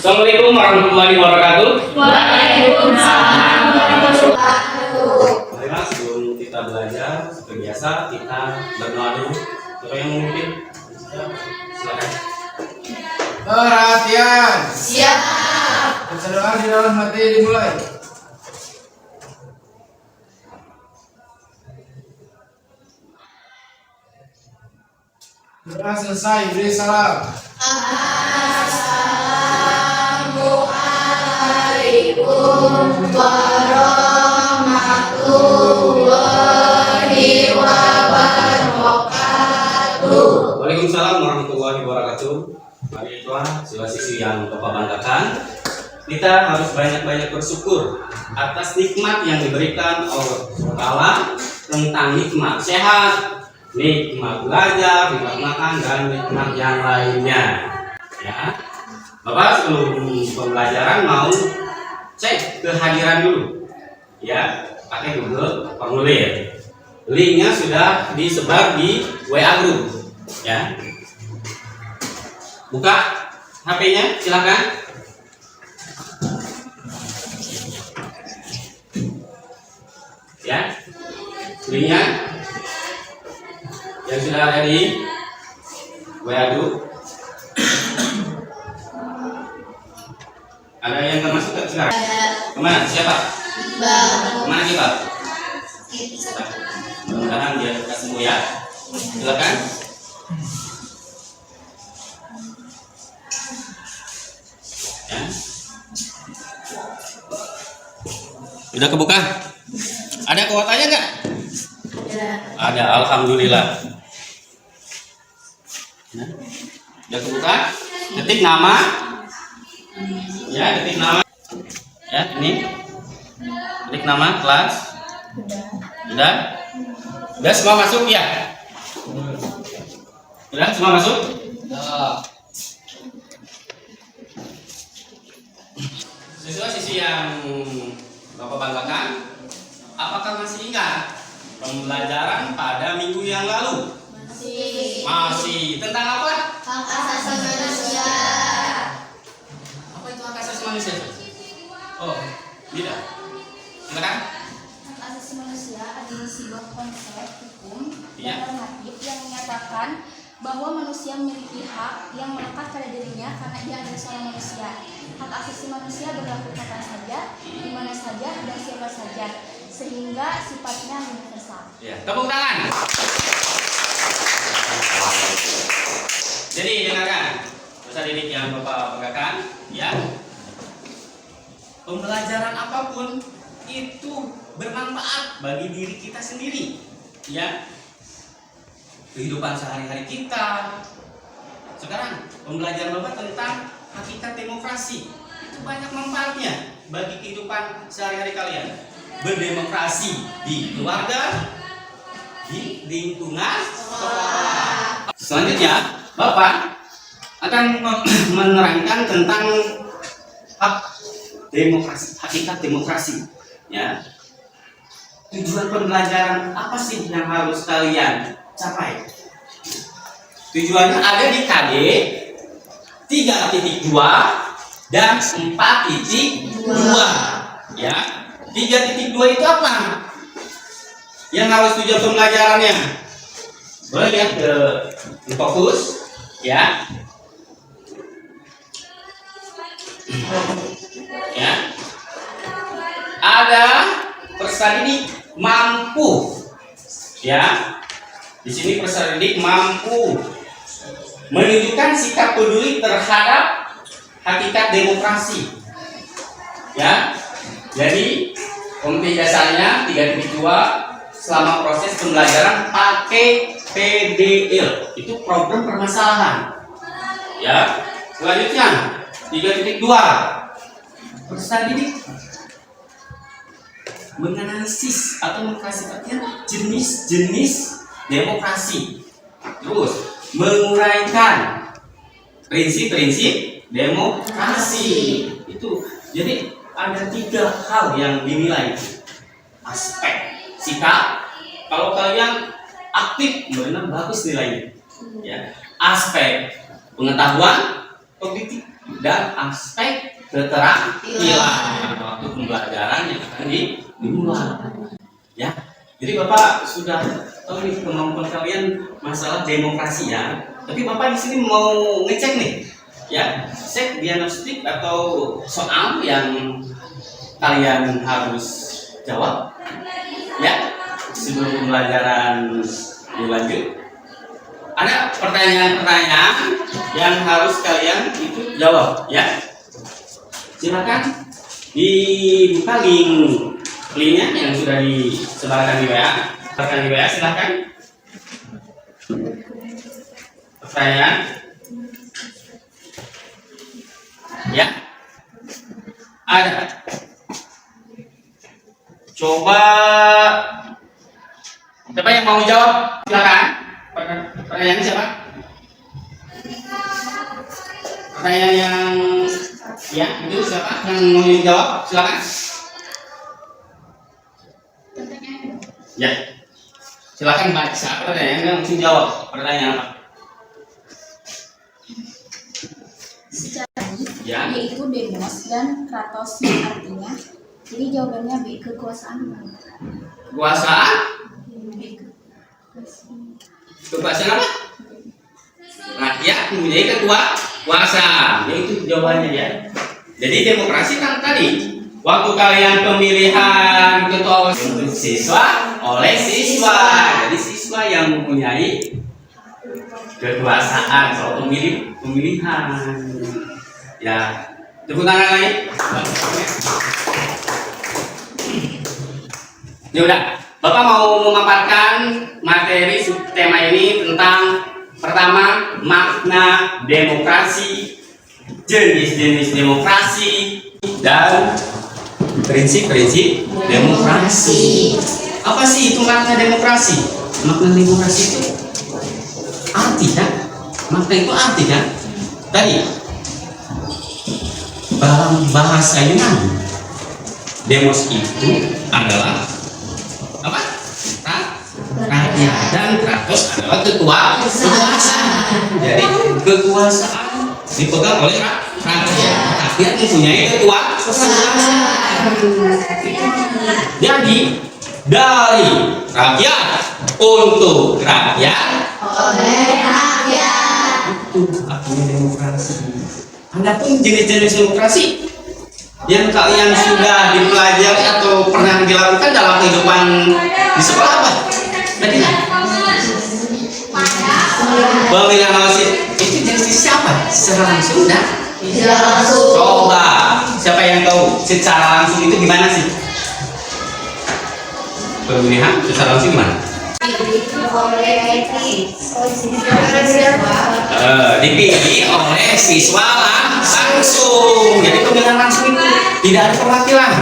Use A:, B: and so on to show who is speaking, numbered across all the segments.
A: Assalamualaikum warahmatullahi wabarakatuh.
B: Waalaikumsalam warahmatullahi wabarakatuh.
A: Baiklah, sebelum kita belajar seperti biasa kita berdoa dulu. Siapa yang memimpin? Silakan.
C: Perhatian.
B: Siap.
C: Baca doa di dalam hati dimulai. Doa selesai, beri salam.
B: Assalamualaikum warahmatullahi wabarakatuh.
A: Waalaikumsalam warahmatullahi wabarakatuh. Mari tuan, siswa-siswi yang Bapak banggakan, kita harus banyak-banyak bersyukur atas nikmat yang diberikan oleh Allah tentang nikmat sehat, nikmat belajar, nikmat makan, dan nikmat yang lainnya. Ya, Bapak sebelum pembelajaran mau cek kehadiran dulu, ya, pakai Google formulir. Linknya sudah disebar di WA group, ya. Buka HP-nya, silakan. Ya, linknya yang sudah ada di WA group. Ada yang termasuk nggak sekarang? Kemana? Siapa? Kemana kita? Mudah-mudahan dia cepat sembuh ya. Silakan. Ya. Sudah kebuka? Ada kuotanya nggak? Ada, alhamdulillah. Nah, sudah kebuka? Ketik nama. Ya, ketik nama. Ya, ini. Ketik nama kelas. Sudah? Sudah semua masuk ya? Sudah semua masuk? Siswa-siswi yang Bapak banggakan, apakah masih ingat pembelajaran pada minggu yang lalu? Masih. Tentang apa?
B: Hak asasi manusia.
A: Apa itu hak asasi manusia? Oh, tidak. Silakan.
D: Hak asasi manusia adalah sebuah konsep hukum
A: Iya.
D: dan normatif yang menyatakan bahwa manusia memiliki hak yang melekat pada dirinya karena dia adalah seorang manusia. Hak asasi manusia berlaku kapan saja, di mana saja, dan siapa saja, sehingga sifatnya universal.
A: Ya, tepuk tangan. Jadi dengarkan, peserta didik yang Bapak banggakan, ya. Pembelajaran apapun itu bermanfaat bagi diri kita sendiri, ya. Kehidupan sehari-hari kita. Sekarang pembelajaran Bapak tentang hakikat demokrasi itu banyak manfaatnya bagi kehidupan sehari-hari kalian. Berdemokrasi di keluarga, di lingkungan sekolah. Selanjutnya, Bapak akan menerangkan tentang hak demokrasi, hakikat demokrasi. Ya, tujuan pembelajaran apa sih yang harus kalian capai? Tujuannya ada di KD 3.2 dan 4.2. Ya, 3.2 itu apa? Yang harus tujuan pembelajarannya? Boleh lihat ke fokus, ya. Ya. Ada peserta didik mampu, ya. Di sini peserta didik mampu menunjukkan sikap peduli terhadap hakikat demokrasi, ya. Jadi Kompetensi dasarnya 3.2 selama proses pembelajaran pakai PDL. Itu problem permasalahan. Ya. Selanjutnya 3.2 proses didik menganalisis atau mengklasifikasikan jenis-jenis demokrasi. Terus menguraikan prinsip-prinsip demokrasi. Itu jadi ada 3 hal yang dinilai. Aspek sikap, kalau kalian aktif benar bagus nilainya. Ya. Aspek pengetahuan kognitif dan aspek keterampilan waktu pembelajaran yang akan dimulai. Ya. Jadi Bapak sudah tahu nih kemampuan kalian masalah demokrasi ya. Tapi Bapak di sini mau ngecek nih, ya, cek diagnostik atau soal yang kalian harus jawab, ya, sebelum pembelajaran dilanjut. Ada pertanyaan-pertanyaan yang harus kalian itu jawab, ya. Silakan dibuka linknya yang sudah disebarkan di WA. Silakan. Pertanyaan, ya, ada. Coba siapa yang mau jawab? Silakan. Pertanyaan siapa? Pertanyaan yang ya itu siapa yang mau jawab? Silakan. Ya, silakan baca pertanyaan yang langsung jawab. Pertanyaan apa?
D: Secara
A: Ya.
D: yaitu demos dan kratos yang artinya. Jadi jawabannya B, kekuasaan.
A: Kekuasaan?
D: B,
A: Kekuasaan apa? Rakyat mempunyai kekuasaan. Itu jawabannya ya. Jadi demokrasi kan tadi waktu kalian pemilihan ketua untuk siswa oleh siswa. Jadi siswa yang mempunyai kekuasaan soal pemilihan. Ya, tepuk tangan lagi. Ya udah, Bapak mau memaparkan materi subtema ini tentang pertama makna demokrasi, jenis-jenis demokrasi, dan prinsip-prinsip demokrasi. Apa sih itu makna demokrasi? Makna demokrasi itu arti kan? Makna itu arti kan? Tadi dalam bahasa Yunani, demos itu adalah apa? Rakyat, dan kratos adalah kekuasaan. Jadi kekuasaan dipegang oleh rakyat. Rakyat mempunyai kekuasaan. Jadi dari rakyat untuk rakyat
B: oleh rakyat.
A: itu artinya demokrasi. Adapun jenis-jenis demokrasi yang kalian sudah dipelajari atau pernah dilakukan dalam kehidupan di sekolah apa? Tadi kan? Pemilihan wasit itu jenis siapa? Secara langsung dan
B: Tidak langsung.
A: coba siapa yang tahu secara langsung itu gimana sih? Pemilihan secara langsung gimana? Dipilih oleh siswa langsung. Jadi pemilihan langsung itu tidak ada perwakilan.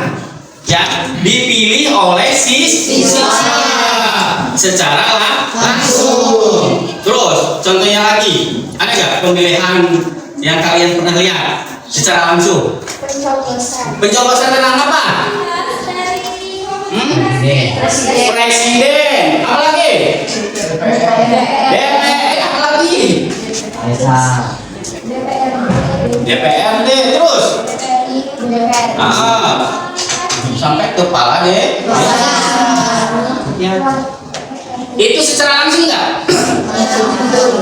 A: Ya, dipilih oleh siswa secara langsung. Terus contohnya lagi, ada nggak pemilihan yang kalian pernah lihat secara langsung? Pencoblosan tentang apa? Presiden. Apa lagi? DPR. Apa lagi? DPRD. Terus? Sampai kepala deh. Ya. Itu secara langsung nggak?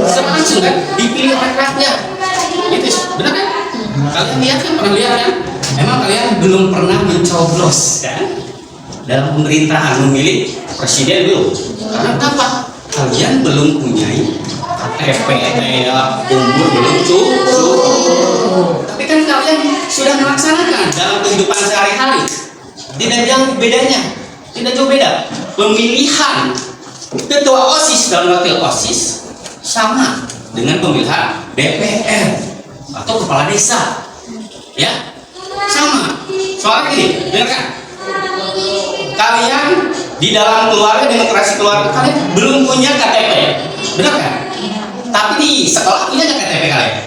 A: Secara langsung kan? Dipilih oleh rakyat. Itu benar kan? Kalian lihat kan? Pernah lihat kan? Emang kalian belum pernah mencoblos kan? Dalam pemerintahan memilih presiden dulu. Karena apa? Kalian belum punyai KTP, umur belum cukup. Tapi kan kalian sudah melaksanakan dalam kehidupan sehari-hari. Tidak jauh bedanya, tidak jauh beda. Pemilihan ketua OSIS dan wakil OSIS sama dengan pemilihan DPR atau kepala desa, ya sama. Soalnya gini, benar kan? Kalian di dalam keluarga demokrasi keluarga kalian belum punya KTP, benar kan? Tapi di sekolah punya nggak KTP kalian?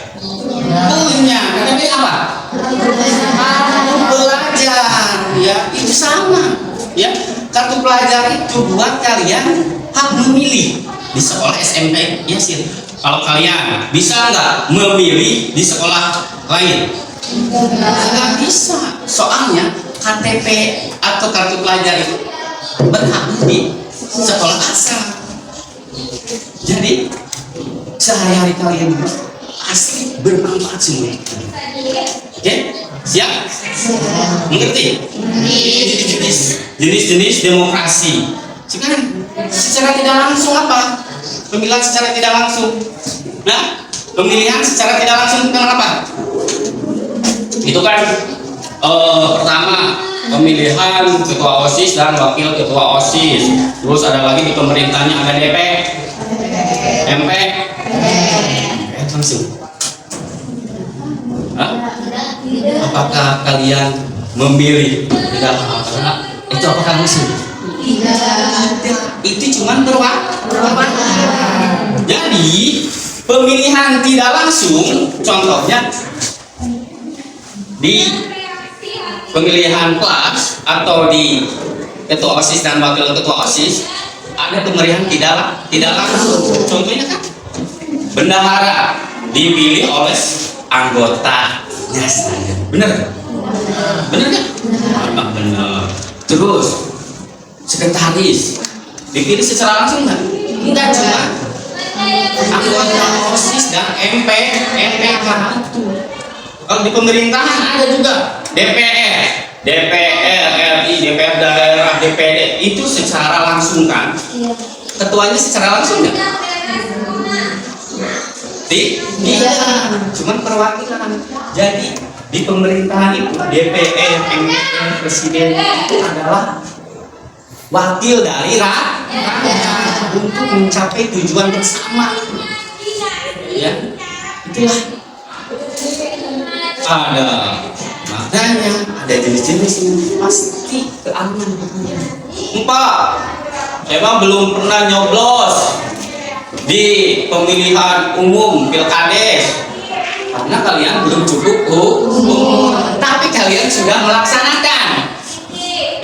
A: Punya. KTP apa? Kartu pelajar, ya itu sama, ya kartu pelajar itu buat kalian hak memilih di sekolah SMP, ya sih. Kalau kalian bisa nggak memilih di sekolah lain? Nggak bisa, soalnya KTP atau kartu pelajar itu berhak di sekolah asal. Jadi sehari-hari kalian asli bermanfaat semua. Oke, siap? Mengerti? Jenis-jenis demokrasi. Sekarang secara tidak langsung apa? Pemilihan secara tidak langsung. Nah, pemilihan secara tidak langsung kenapa? Itu kan pertama pemilihan ketua OSIS dan wakil ketua OSIS. Terus ada lagi di pemerintahnya ada MP langsung. Hah? Apakah kalian memilih? Tidak. Itu apakah langsung? Tidak. Itu cuma perwakilan. Jadi pemilihan tidak langsung, contohnya di pemilihan kelas atau di ketua OSIS dan wakil ketua OSIS ada pemilihan tidak langsung. Contohnya kan bendahara dipilih oleh anggotanya saja. Benar kan? Benar. Terus sekretaris dipilih secara langsung nggak? Enggak, cuma anggota OSIS dan MPK itu. Kalau di pemerintahan ada juga DPR RI, DPR daerah, DPD itu secara langsung kan? Ketuanya secara langsung nggak? Tidak, cuman perwakilan. Jadi di pemerintahan itu DPR, MPR, presiden itu adalah wakil dari rakyat untuk mencapai tujuan bersama. Ya, itulah. Makanya ada jenis-jenisnya, pasti keamanan. 4. Emang belum pernah nyoblos di pemilihan umum pilkades karena kalian belum cukup tapi kalian sudah melaksanakan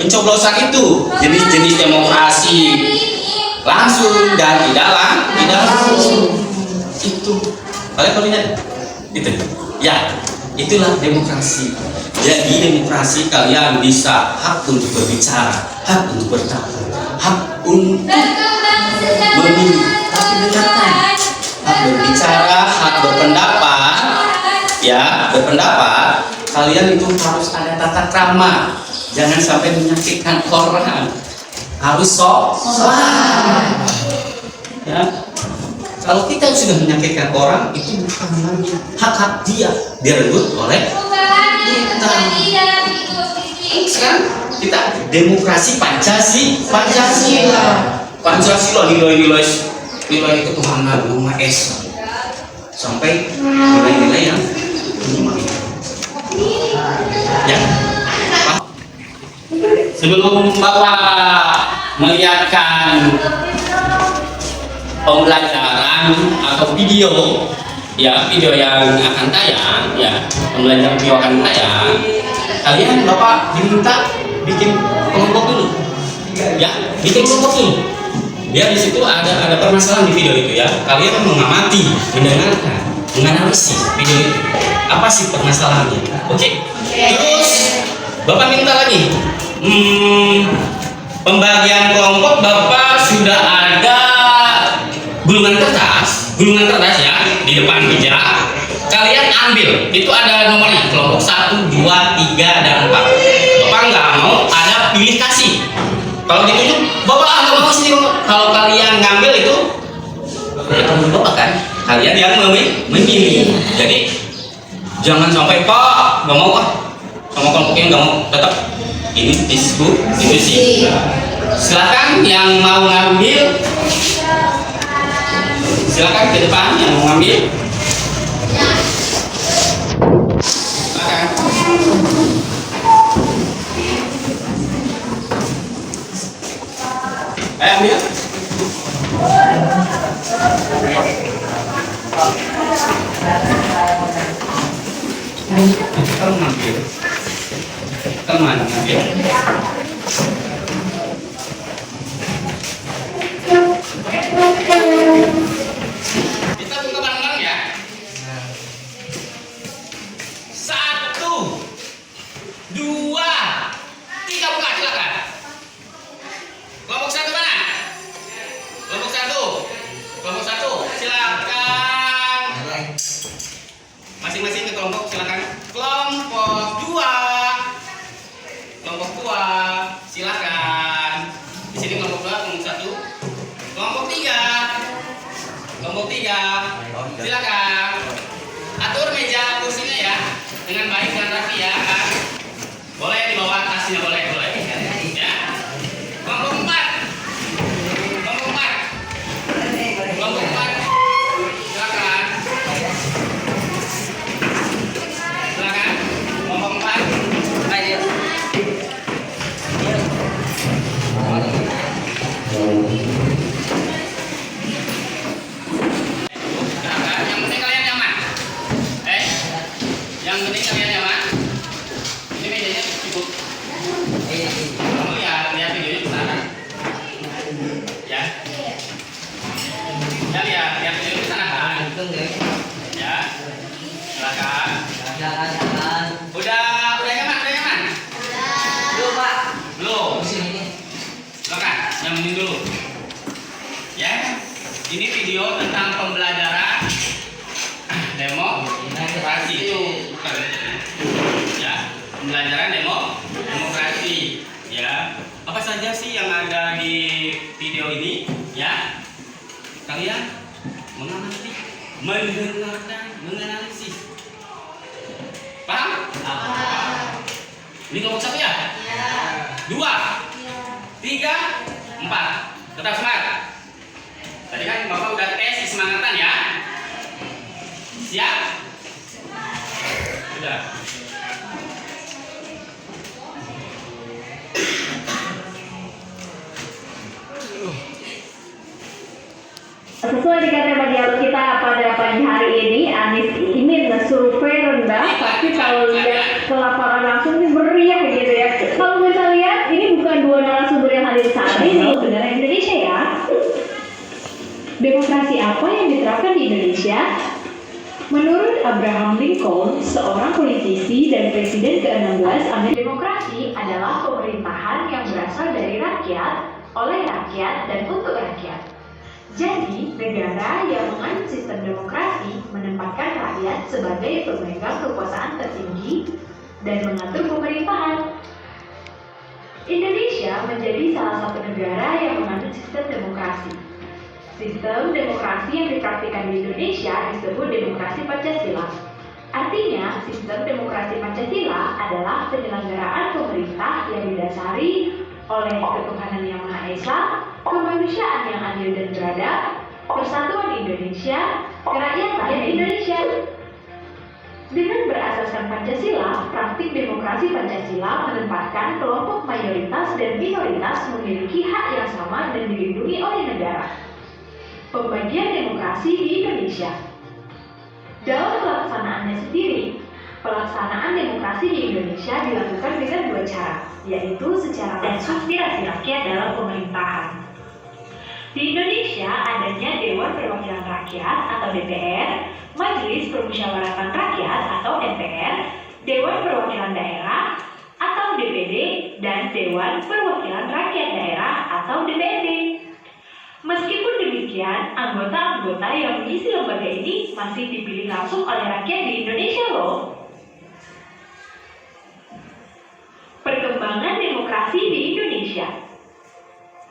A: pencoblosan itu. Jenis-jenis demokrasi langsung dan tidak langsung itu kalian boleh lihat gitu ya. Itulah demokrasi. Jadi demokrasi kalian bisa hak untuk berbicara, hak untuk bertakwa, hak untuk memilih, tapi dengarkan, hak berbicara, hak berpendapat, ya berpendapat. Kalian itu harus ada tata krama, jangan sampai menyakitkan orang, harus sopan. Ya. Kalau kita sudah menyakitkan orang, itu bukan lagi hak-hak dia direbut oleh kita. Sekarang kita demokrasi Pancasila nilai ketuhanan yang Maha Esa sampai nilai-nilai yang ya. Sebelum Bapak melihatkan pembelajaran atau video yang akan tayang, ya pembelajaran video akan tayang, kalian Bapak diminta bikin kelompok dulu, ya bikin kelompok dulu. Biar di situ ada permasalahan di video itu, ya kalian mengamati, mendengarkan, menganalisis video itu, apa sih permasalahannya. Oke. Terus Bapak minta lagi pembagian kelompok. Bapak sudah ada gulungan kertas ya di depan meja. Kalian ambil, itu ada nomornya, kelompok 1, 2, 3, dan 4. Bapak nggak mau ada pilih kasih. Kalau ditunjuk, Bapak nggak mau sini. Kalau kalian ngambil itu, ya teman Bapak kan, kalian yang memilih. Jadi jangan sampai Pak nggak mau sama kelompoknya nggak mau, tetap Ini diskusi. Silakan yang mau ngambil. Silakan ke depan yang mau ngambil. Silakan. Ayo ambil. Teman ngambil. Kita buka bareng-bareng ya. 1, 2, 3 buka, silakan. Kelompok 1 mana? Kelompok 1. Kelompok 1, silakan. Masing-masing ke kelompok, silakan. Kelompok 2. Kelompok 2, silakan. Di sini kelompok 2, kelompok 1. Kelompok 3. Kelompok 3, silakan. Atur meja kursinya ya dengan baik dan rapi ya. Boleh di bawah tasnya, boleh. Ya. Kelompok 4. Kelompok 4. Kelompok 4. Silakan. Silakan. Kelompok 4. Ayo. Silakan. Yang penting kalian nyaman. Yang penting kalian nyaman. Ini mejanya cukup. Kamu ya lihat videonya di sana. Ya. Ya lihat videonya di sana kan. Ya. Silakan. Udah nyaman? Belum. Silakan, nyamanin dulu. Ya. Ini video tentang pembelajaran demokrasi itu. Ya, pembelajaran demokrasi. Ya. Apa saja sih yang ada di video ini? Ya. Kalian mengamati, mendengarkan, menganalisis. Paham? Ini kelompok 1 ya? 2, 3, 4. Tetap semangat. Tadi kan Bapak udah tes kesemangatan ya. Siap? Sudah.
E: Sesuai dengan tema dialog kita pada pagi hari ini, Anies Imin survei rendah, tapi kalau lihat ke lapangan langsung ini meriah gitu ya. Kalau kita lihat, ini bukan 2 narasumber yang hadir saat ini, negara Indonesia ya. Demokrasi apa yang diterapkan di Indonesia? Menurut Abraham Lincoln, seorang politisi dan presiden ke-16 Amerika, demokrasi adalah pemerintahan yang berasal dari rakyat, oleh rakyat, dan untuk rakyat. Jadi, negara yang menganut sistem demokrasi menempatkan rakyat sebagai pemegang kekuasaan tertinggi dan mengatur pemerintahan. Indonesia menjadi salah satu negara yang menganut sistem demokrasi. Sistem demokrasi yang dipraktikkan di Indonesia disebut demokrasi Pancasila. Artinya, sistem demokrasi Pancasila adalah penyelenggaraan pemerintah yang didasari oleh ketuhanan yang Maha Esa, kemanusiaan yang adil dan beradab, persatuan Indonesia, kerakyatan Indonesia. Dengan berasaskan Pancasila, praktik demokrasi Pancasila menempatkan kelompok mayoritas dan minoritas memiliki hak yang sama dan dilindungi oleh negara. Pembagian demokrasi di Indonesia. Dalam pelaksanaannya sendiri, pelaksanaan demokrasi di Indonesia dilakukan dengan 2 cara, yaitu secara langsung aspirasi rakyat dalam pemerintahan. Di Indonesia adanya Dewan Perwakilan Rakyat atau DPR, Majelis Permusyawaratan Rakyat atau MPR, Dewan Perwakilan Daerah atau DPD, dan Dewan Perwakilan Rakyat Daerah atau DPRD. Meskipun demikian, anggota-anggota yang mengisi lembaga ini masih dipilih langsung oleh rakyat di Indonesia loh. Perkembangan demokrasi di Indonesia.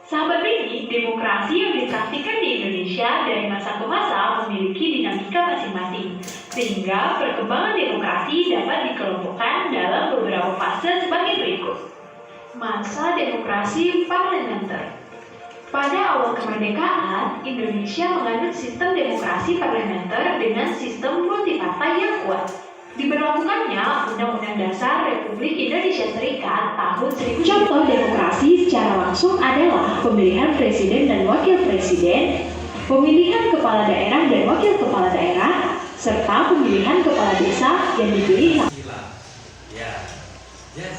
E: Sahabat ini, demokrasi yang dipraktikkan di Indonesia dari masa ke masa memiliki dinamika masing-masing, sehingga perkembangan demokrasi dapat dikelompokkan dalam beberapa fase sebagai berikut. Masa demokrasi parlementer. Pada awal kemerdekaan, Indonesia menganut sistem demokrasi parlementer dengan sistem multipartai yang kuat. Diberlakukannya Undang-Undang Dasar Republik Indonesia Serikat tahun 1945. Contoh demokrasi secara langsung adalah pemilihan presiden dan wakil presiden, pemilihan kepala daerah dan wakil kepala daerah, serta pemilihan kepala desa yang dipilih.
A: Ya, jadi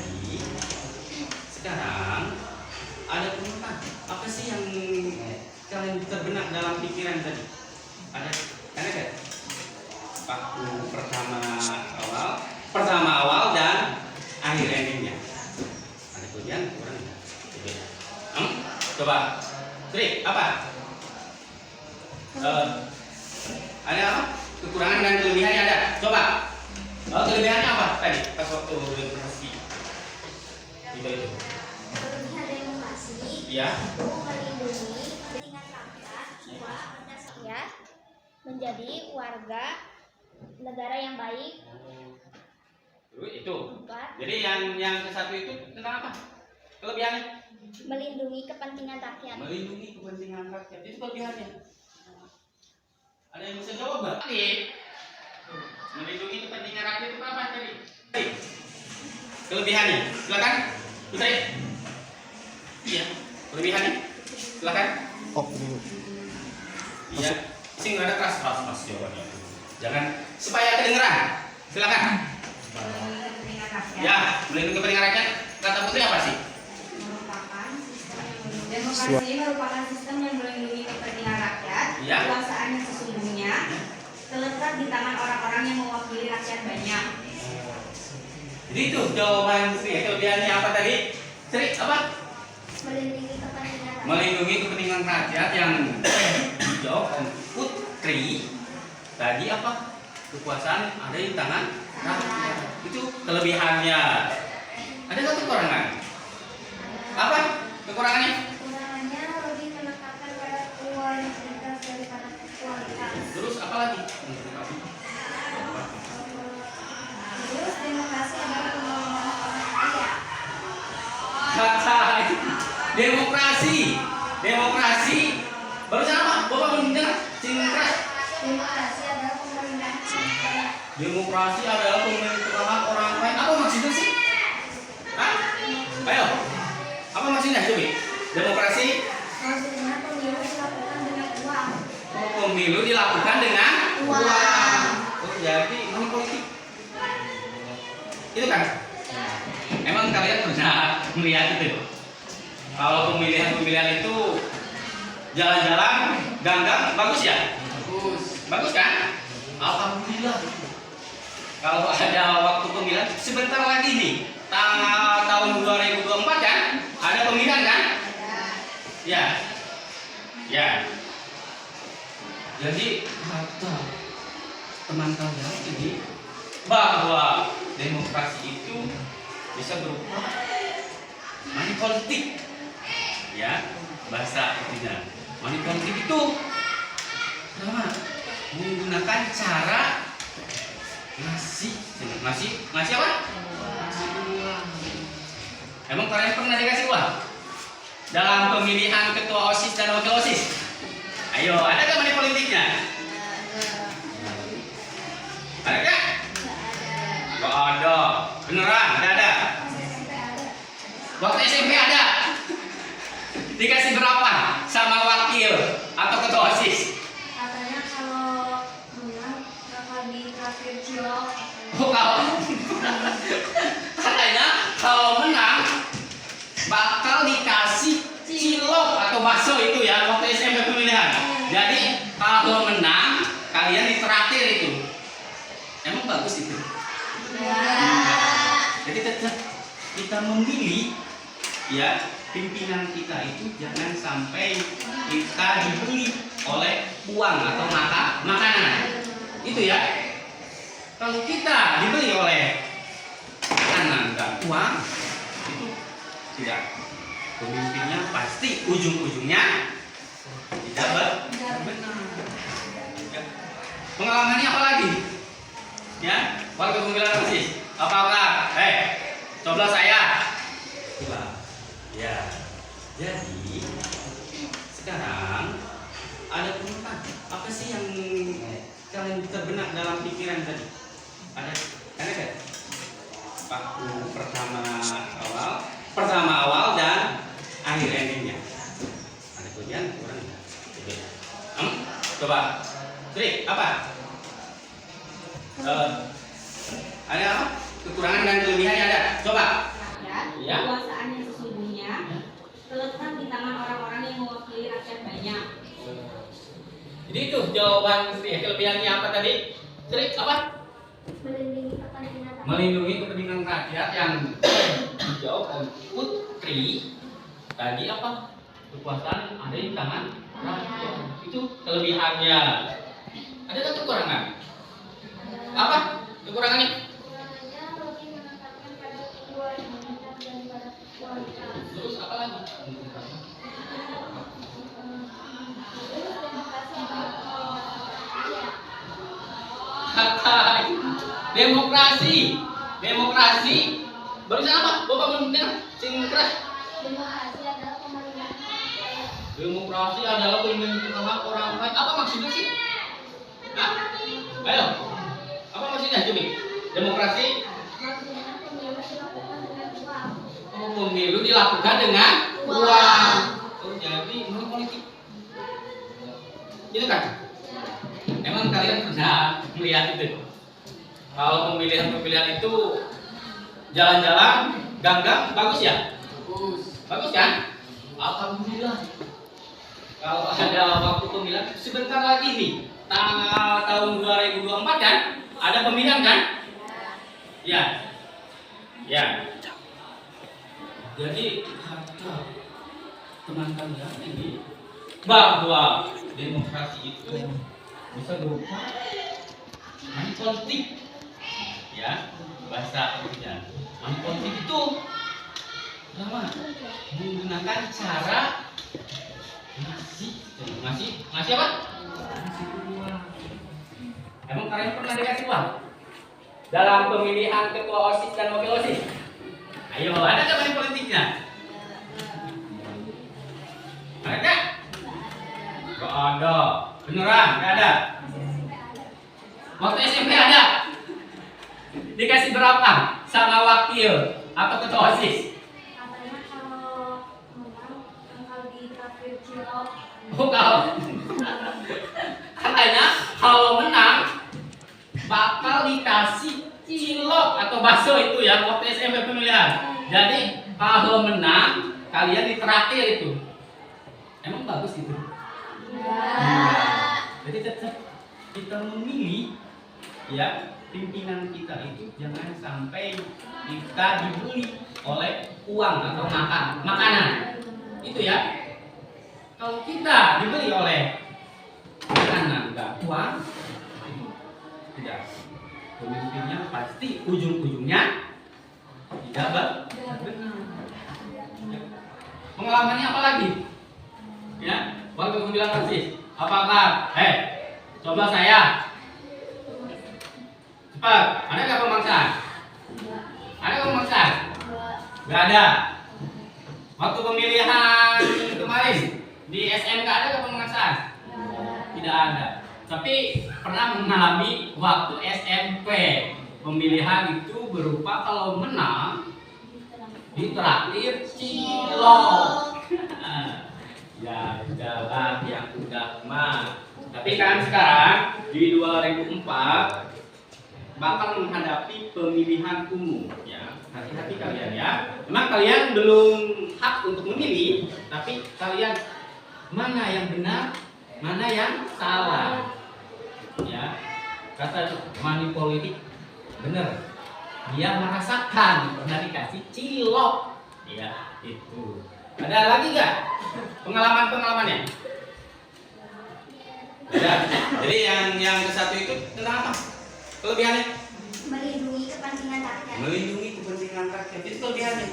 A: sekarang ada penumpang. Apa sih yang kalian terbenak dalam pikiran tadi? Ada kan? Waktu pertama awal dan akhir endingnya. Ada kelebihan kurang nggak? Coba, Tri, apa? Ada apa? Kekurangan dan kelebihannya ada. Coba. Kelebihannya apa tadi? Pas waktu demokrasi. Itu.
D: Kelebihan demokrasi
A: Iya.
D: melindungi kepentingan rakyat, rakyat menjadi warga negara yang baik.
A: Itu.
D: Empat,
A: Jadi yang ke satu itu tentang apa? Kelebihannya?
D: melindungi kepentingan rakyat.
A: Melindungi kepentingan rakyat. Itu kelebihannya. Ada yang bisa jawab nggak? Melindungi kepentingan rakyat itu apa tadi? Kelebihannya. Silakan. Bisa ya? Iya. Kelebihannya. Silakan. Iya. Sing ada keras jawabannya. Jangan supaya kedengeran. Silakan. Ya, melindungi kepentingan rakyat. Kata Putri apa sih?
F: Demokrasi merupakan sistem yang melindungi kepentingan rakyat.
A: Ya.
F: Kekuasaan yang sesungguhnya terletak di tangan orang-orang yang mewakili rakyat banyak.
A: Jadi itu jawaban Sri. Kelebihannya apa tadi? Sri, apa?
D: Melindungi kepentingan rakyat.
A: Melindungi kepentingan rakyat yang dijawab Putri. Tadi apa? Kekuasaan ada di tangan rakyat. Itu kelebihannya. Ada satu kekurangan. Apa kekurangannya?
D: Kekurangannya lebih menekankan pada kualitas daripada kualitas.
A: Terus apa lagi?
D: Terus demokrasi adalah pembangunan orang kaya.
A: Demokrasi. Barusan apa? Bapak belum dengar? Demokrasi.
D: Demokrasi adalah pemerintahan orang kaya.
A: Demokrasi adalah pemerintahan orang kaya. Apa maksudnya sih? Hah? Ayo. Apa maksudnya, Cobi? Demokrasi?
D: Maksudnya pemilu dilakukan dengan uang.
A: Pemilu dilakukan dengan
D: Uang.
A: Oh, jadi money politik. Itu kan? Emang kalian pernah melihat itu? Kalau pemilihan itu jalan-jalan, ganggang, bagus ya? Bagus kan? Alhamdulillah. Kalau ada waktu pemilihan sebentar lagi nih, tahun 2024 kan? Ada pemilihan kan? Ya. Jadi kata teman kalian ini bahwa demokrasi itu bisa berupa money politik. Ya, bahasa artinya money politik itu menggunakan cara ngasih apa? Emang kalian pernah dikasih uang dalam pemilihan ketua OSIS dan wakil OSIS? Ayo, ada nggak money politiknya? Ada nggak? Nggak ada. Beneran? Nggak ada. Waktu SMP ada. Dikasih berapa sama wakil atau ketua OSIS?
D: Katanya kalau menang bakal ditraktir cilok.
A: Katanya kalau menang bakal dikasih cilok atau bakso itu ya waktu SMP pemilihan. Jadi kalau menang kalian ditraktir itu. Emang bagus itu? Jadi tetap kita memilih ya pimpinan kita itu jangan sampai kita dibeli oleh uang atau makanan. Itu ya. Kalau kita dibeli oleh makanan dan uang itu tidak, pemimpinnya pasti ujung-ujungnya tidak benar. Ya. Pengalamannya apa lagi? Ya, waktu pemilihan OSIS. Apakah coblos saya? Coba. Ya, jadi sekarang ada permintaan. Apa sih yang kalian terbenak dalam pikiran tadi? Ada kan? Waktu pertama awal dan akhir endingnya. Ada kelebihan kurang? Coba, Trik, apa? Ada apa? Kekurangan dan kelebihannya ada. Coba. Ya.
F: Kekuasaan yang sesungguhnya terletak di tangan orang-orang yang mewakili rakyat banyak.
A: Jadi itu jawaban kelebihannya apa tadi? Trik, apa? Melindungi kepentingan rakyat yang dijawab oleh Putri. Tadi apa? Kekuasaan ada di tangan rakyat. Itu kelebihannya. Ada tak kekurangan? Apa kekurangannya? Terus apa lagi? Demokrasi. Barusan apa? Bapak mendengar? Sing keras. Demokrasi adalah pemilihan hak orang lain. Apa maksudnya sih? Hah? Ayo. Apa maksudnya, Cumi? Demokrasi? Oh, pemilu dilakukan dengan uang. Oh, jadi money politik. Itu kan? Emang kalian pernah melihat itu? Kalau pemilihan itu jalan-jalan, gang-gang, bagus ya? Bagus kan? Alhamdulillah. Kalau ada waktu pemilihan sebentar lagi nih, tahun 2024 kan? Ada pemilihan kan? Ya. Jadi harta teman kalian ini bahwa demokrasi itu bisa berupa money politik. Ya, bahasa Indonesia. Money politik itu menggunakan cara ngasih apa? Emang kalian pernah dikasih uang dalam pemilihan ketua OSIS dan wakil OSIS? Ayo, ada nggak money politiknya? Ada? Gak ada. Beneran? Gak ada. Waktu SMP ada? Dikasih berapa sama wakil atau ketua OSIS? Oh, katanya kalau menang bakal dikasih cilok atau bakso itu ya waktu SMP pemilihan. Jadi kalau menang kalian ditraktir itu. Emang bagus itu? Jadi tetap kita memilih ya pimpinan kita itu jangan sampai kita dibeli oleh uang atau makanan. Itu ya. Kalau kita dibeli oleh makanan dan uang, tidak. Pemimpinnya pasti ujung-ujungnya tidak benar. Pengalamannya apa lagi? Ya, waktu aku bilang persis. Apakah? Coba saya. Cepat. Ada nggak pemaksaan? Ada pemaksaan? Nggak ada. Waktu pemilihan kemarin di SMK ada nggak pemaksaan? Tidak ada. Tapi pernah mengalami waktu SMP pemilihan itu berupa kalau menang ditraktir cilok. Ya udahlah yang udah mah. Tapi kan sekarang di 2004 bakal menghadapi pemilihan umum ya. Hati-hati kalian ya. Memang kalian belum hak untuk memilih, tapi kalian mana yang benar, mana yang salah. Ya. Kata money politik benar. Dia merasakan pernah dikasih cilok. Ya, itu. Ada lagi nggak pengalaman-pengalamannya? Ada. Jadi yang ke satu itu tentang apa? Kelebihannya?
D: Melindungi kepentingan rakyat.
A: Melindungi kepentingan rakyat itu kelebihannya.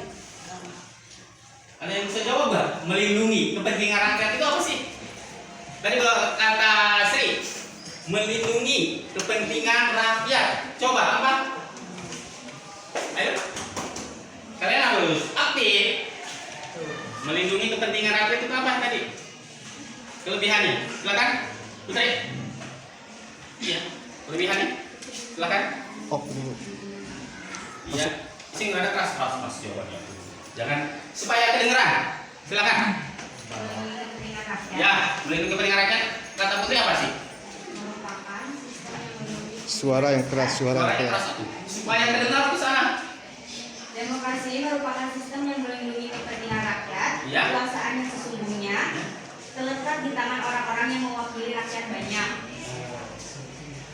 A: Ada yang bisa jawab nggak? Melindungi kepentingan rakyat itu apa sih? Tadi kata Sri, melindungi kepentingan rakyat. Coba apa? Ayo, kalian harus aktif. Melindungi kepentingan rakyat itu apa tadi? Kelebihannya, silakan. Putri. Iya, kelebihannya. Silakan. Iya, sing ada keras jawabannya. Jangan supaya kedengeran. Silakan.
F: Melindungi kepentingan rakyat.
A: Ya, melindungi kepentingan rakyat. Kata Putri apa sih?
F: Merupakan sistem yang melindungi.
G: Suara yang keras, suara yang keras.
A: Keras itu. Supaya kedengar di sana.
F: Demokrasi merupakan sistem yang melindungi kepentingan rakyat.
A: Ya.
F: Kekuasaan yang sesungguhnya terletak di tangan orang-orang yang mewakili rakyat banyak.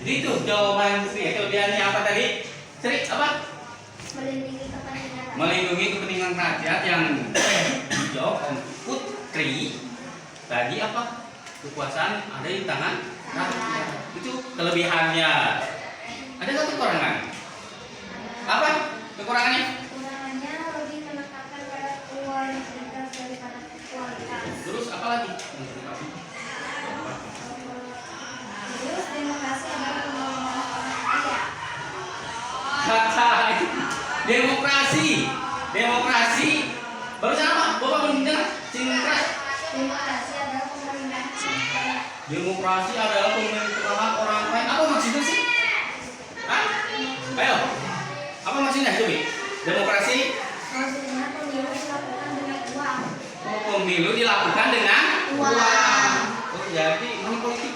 A: Jadi itu jawaban Putri. Kelebihannya apa tadi? Sri, apa?
D: Melindungi kepentingan rakyat.
A: Melindungi kepentingan rakyat yang dijawab oleh Putri. Tadi apa? Kekuasaan ada di tangan rakyat. Itu kelebihannya. Ada nggak kekurangan? Apa kekurangannya?
D: Kekurangannya lebih menekankan pada kualitas daripada kualitas.
A: Terus apa lagi?
D: Terus demokrasi adalah pembangunan orang kaya.
A: Demokrasi. Barusan apa? Bapak belum dengar? Demokrasi.
D: Demokrasi adalah pemerintahan orang kaya.
A: Demokrasi adalah pemerintahan orang kaya. Apa maksudnya sih? Hah? Ayo. Apa maksudnya, Cobi? Demokrasi?
D: Maksudnya pemilu dilakukan dengan uang.
A: Oh, pemilu dilakukan dengan
D: Uang.
A: Oh, jadi money politik.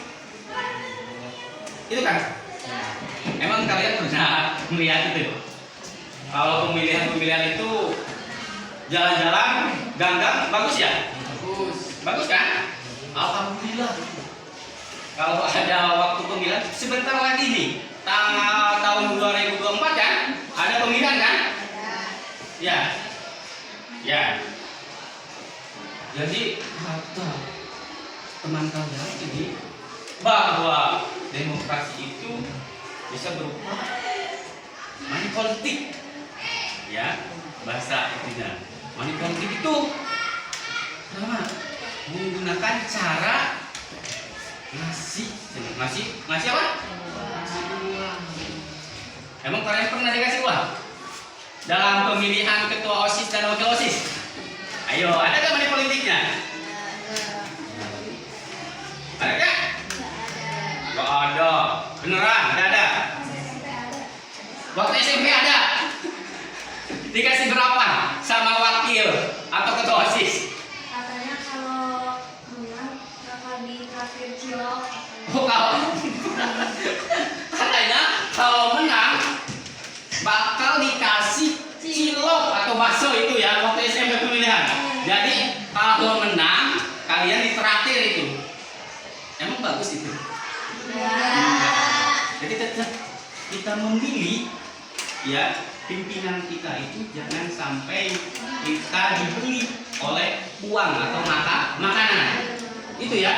A: Itu kan? Emang kalian pernah melihat itu? Kalau pemilihan itu jalan-jalan, ganggang, bagus ya? Bagus kan? Alhamdulillah. Kalau ada waktu pemilihan, sebentar lagi nih, tahun 2024 kan? Ada pemilihan kan? Ya. Ya. Jadi kata teman kalian ini bahwa demokrasi itu bisa berupa money politik. Ya, bahasa itunya. Money politik itu sama menggunakan cara ngasih apa? Ngasih uang. Emang kalian pernah dikasih uang dalam pemilihan ketua OSIS dan wakil OSIS? Ayo, ada nggak money politiknya? Ada nggak? Nggak ada. Beneran? Ada. Waktu SMP ada. Dikasih berapa sama wakil atau ketua OSIS?
D: Katanya kalau menang bakal ditraktir cilok.
A: Oh, katanya kalau menang bakal dikasih cilok atau bakso itu ya waktu SMP pemilihan. Jadi kalau menang kalian ditraktir itu. Emang bagus itu? Jadi tetap kita memilih ya pimpinan kita itu jangan sampai kita dibeli oleh uang atau makanan. Itu ya.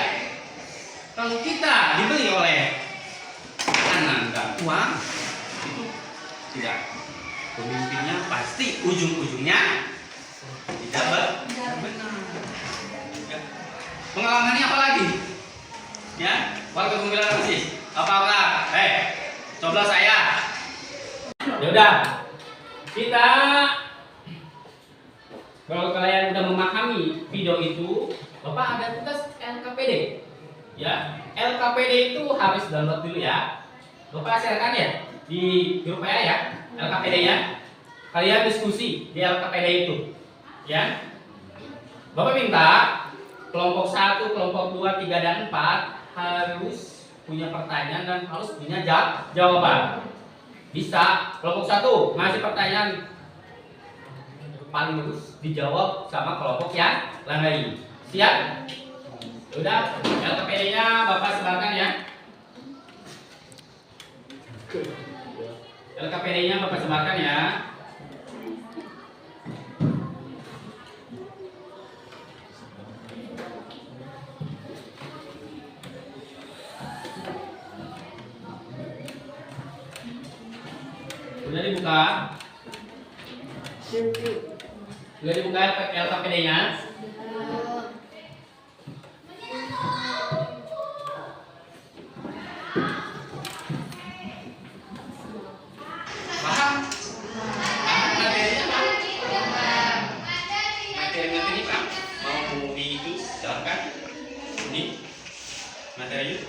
A: Kalau kita dibeli oleh makanan dan uang itu tidak. Pemimpinnya pasti ujung-ujungnya tidak benar. Ya. Pengalamannya apa lagi? Ya, waktu pemilihan OSIS. Apakah? Coba saya. Yaudah, kita kalau kalian udah memahami video itu, Bapak ada tugas LKPD. Ya, LKPD itu harus download dulu ya. Bapak sharekan ya di grup saya ya, LKPD-nya. Kalian diskusi di LKPD itu. Ya. Bapak minta kelompok 1, kelompok 2, 3 dan 4 harus punya pertanyaan dan harus punya jawaban. Bisa kelompok 1 ngasih pertanyaan paling bagus dijawab sama kelompok yang lain. Siap? Udah, LKPD-nya Bapak sebarkan ya. LKPD-nya Bapak sebarkan ya. Sudah dibuka? Sudah dibuka LKPD-nya? Paham? Materinya apa? Materi-materi apa? Ini materi.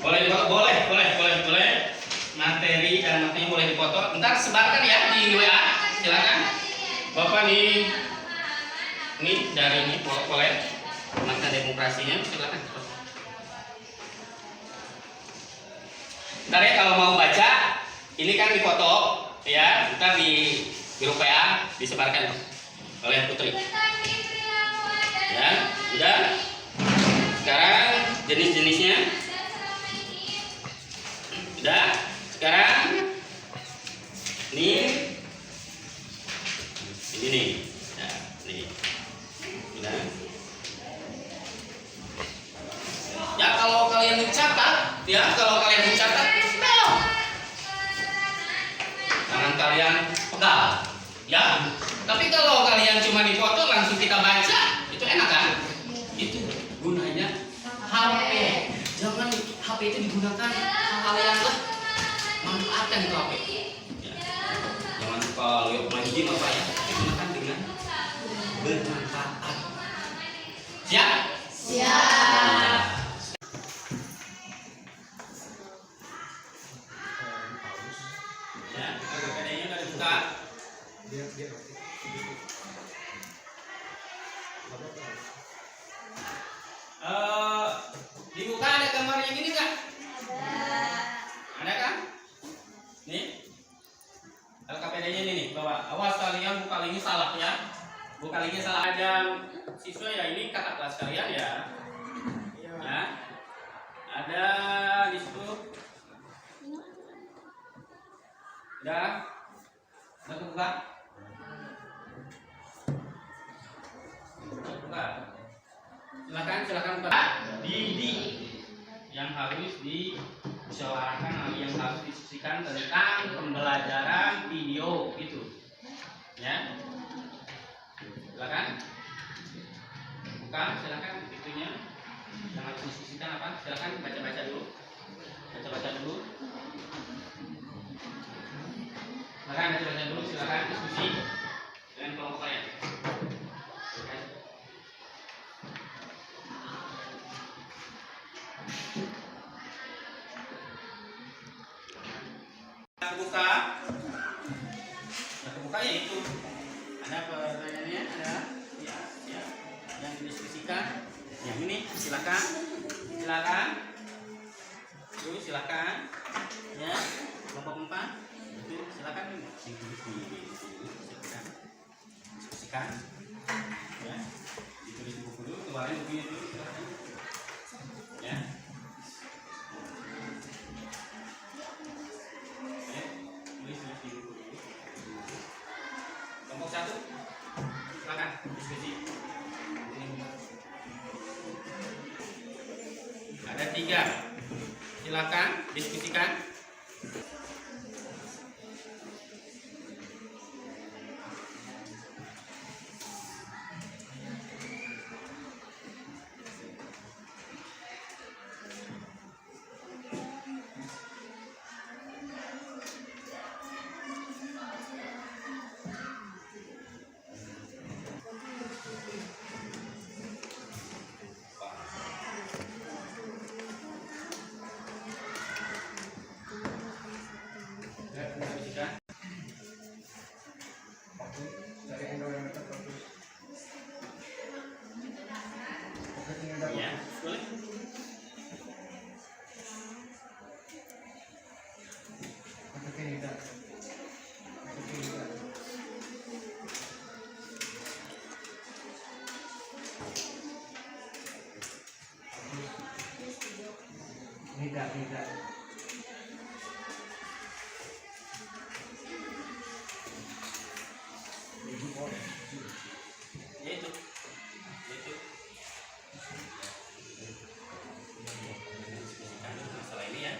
F: Boleh dipotong.
A: Boleh. Materi dan materinya boleh dipoto. Ntar sebarkan ya di WA. Silakan. Bapak nih. Ini dari ini boleh. Makna demokrasinya silakan. Ntar ya kalau mau baca, ini kan dipoto ya. Ntar di grup WA disebarkan oleh Putri. Ya, udah. Sekarang jenis-jenisnya. Udah. Sekarang ini nih. Ya, nih. Udah. Ya kalau kalian mencatat, belok. Tangan kalian pegal. Ya. Tapi kalau kalian cuma dipoto langsung kita baca, itu enak kan? Itu gunanya HP. Jangan HP itu digunakan hal-hal yang manfaatkan itu HP. Ya. Jangan lupa lihat main game apa ya, digunakan dengan bermanfaat. Siap?
B: Siap.
A: Ya, PPD-nya udah dibuka. Dibuka ada gambar yang ini nggak? Ada kan? Nih. LKPD-nya ini nih, bawa. Awas kalian buka linknya salah ya. Buka linknya salah aja siswa ya, ini kakak kelas kalian ya. Ya. Ada di situ. Udah. Udah kebuka? Buka. Silakan Pak Didi yang harus dimusyawarahkan, yang harus diskusikan tentang pembelajaran video itu, ya. Silakan buka, silakan itunya yang harus diskusikan apa? Silakan baca dulu. Silakan baca dulu, silakan diskusi dengan kelompok kalian. Buka ya itu ada pertanyaannya, ada ya yang didiskusikan yang ini silakan terus silakan ya kelompok 4 itu silakan diskusikan ya, ditulis buku dulu, keluarin bukunya dulu silakan ya. Kelompok 1 silakan diskusi. Ada 3, silakan diskusikan. Ya, boleh.
C: Tidak.
A: Itu. Masalah ini ya.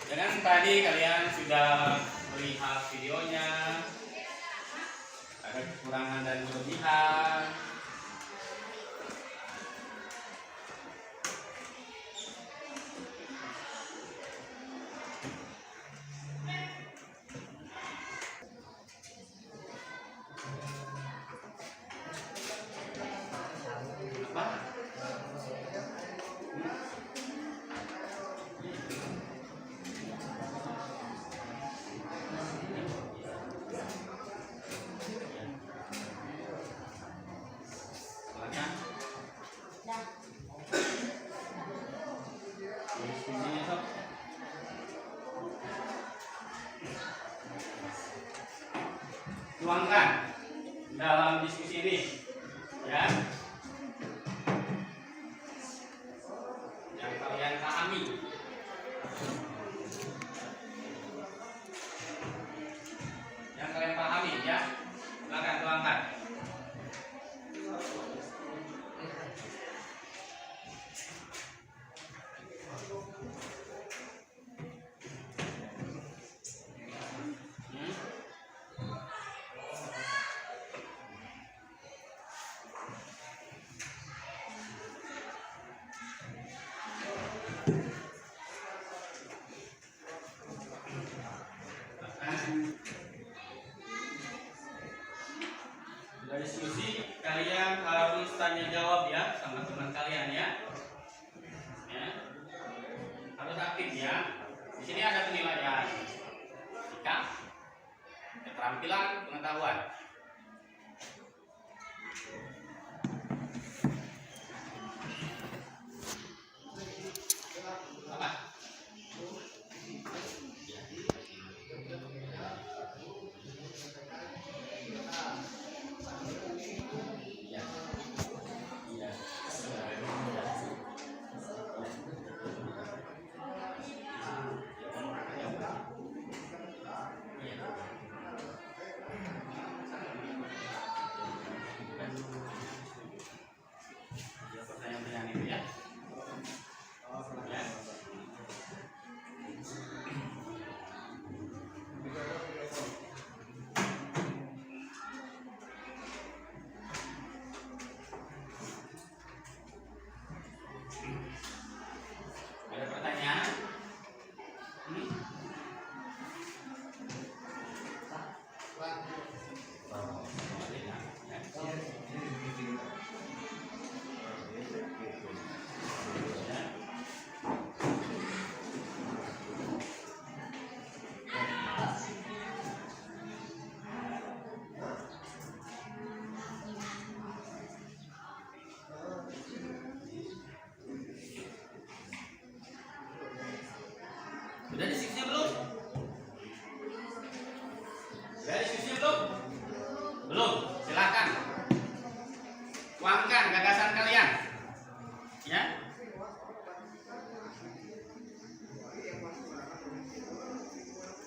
A: Jangan tadi kalian sudah melihat videonya, ada kekurangan dan kelebihan. tuangkan dalam diskusi ini, ya. Yang kalian pahami. Yang kalian pahami, ya. Silakan tuangkan. Sudah diskusi, kalian harus tanya jawab ya sama teman kalian ya. Ya. Harus aktif ya. Di sini ada penilaian sikap, keterampilan, pengetahuan. Apa? Ya. Ya. Pertanyaan-pertanyaan itu ya. Ya. Ada pertanyaan? Hmm? Sudah diskusi belum? Sudah diskusi belum? Belum. Silakan. Tuangkan gagasan kalian. Ya.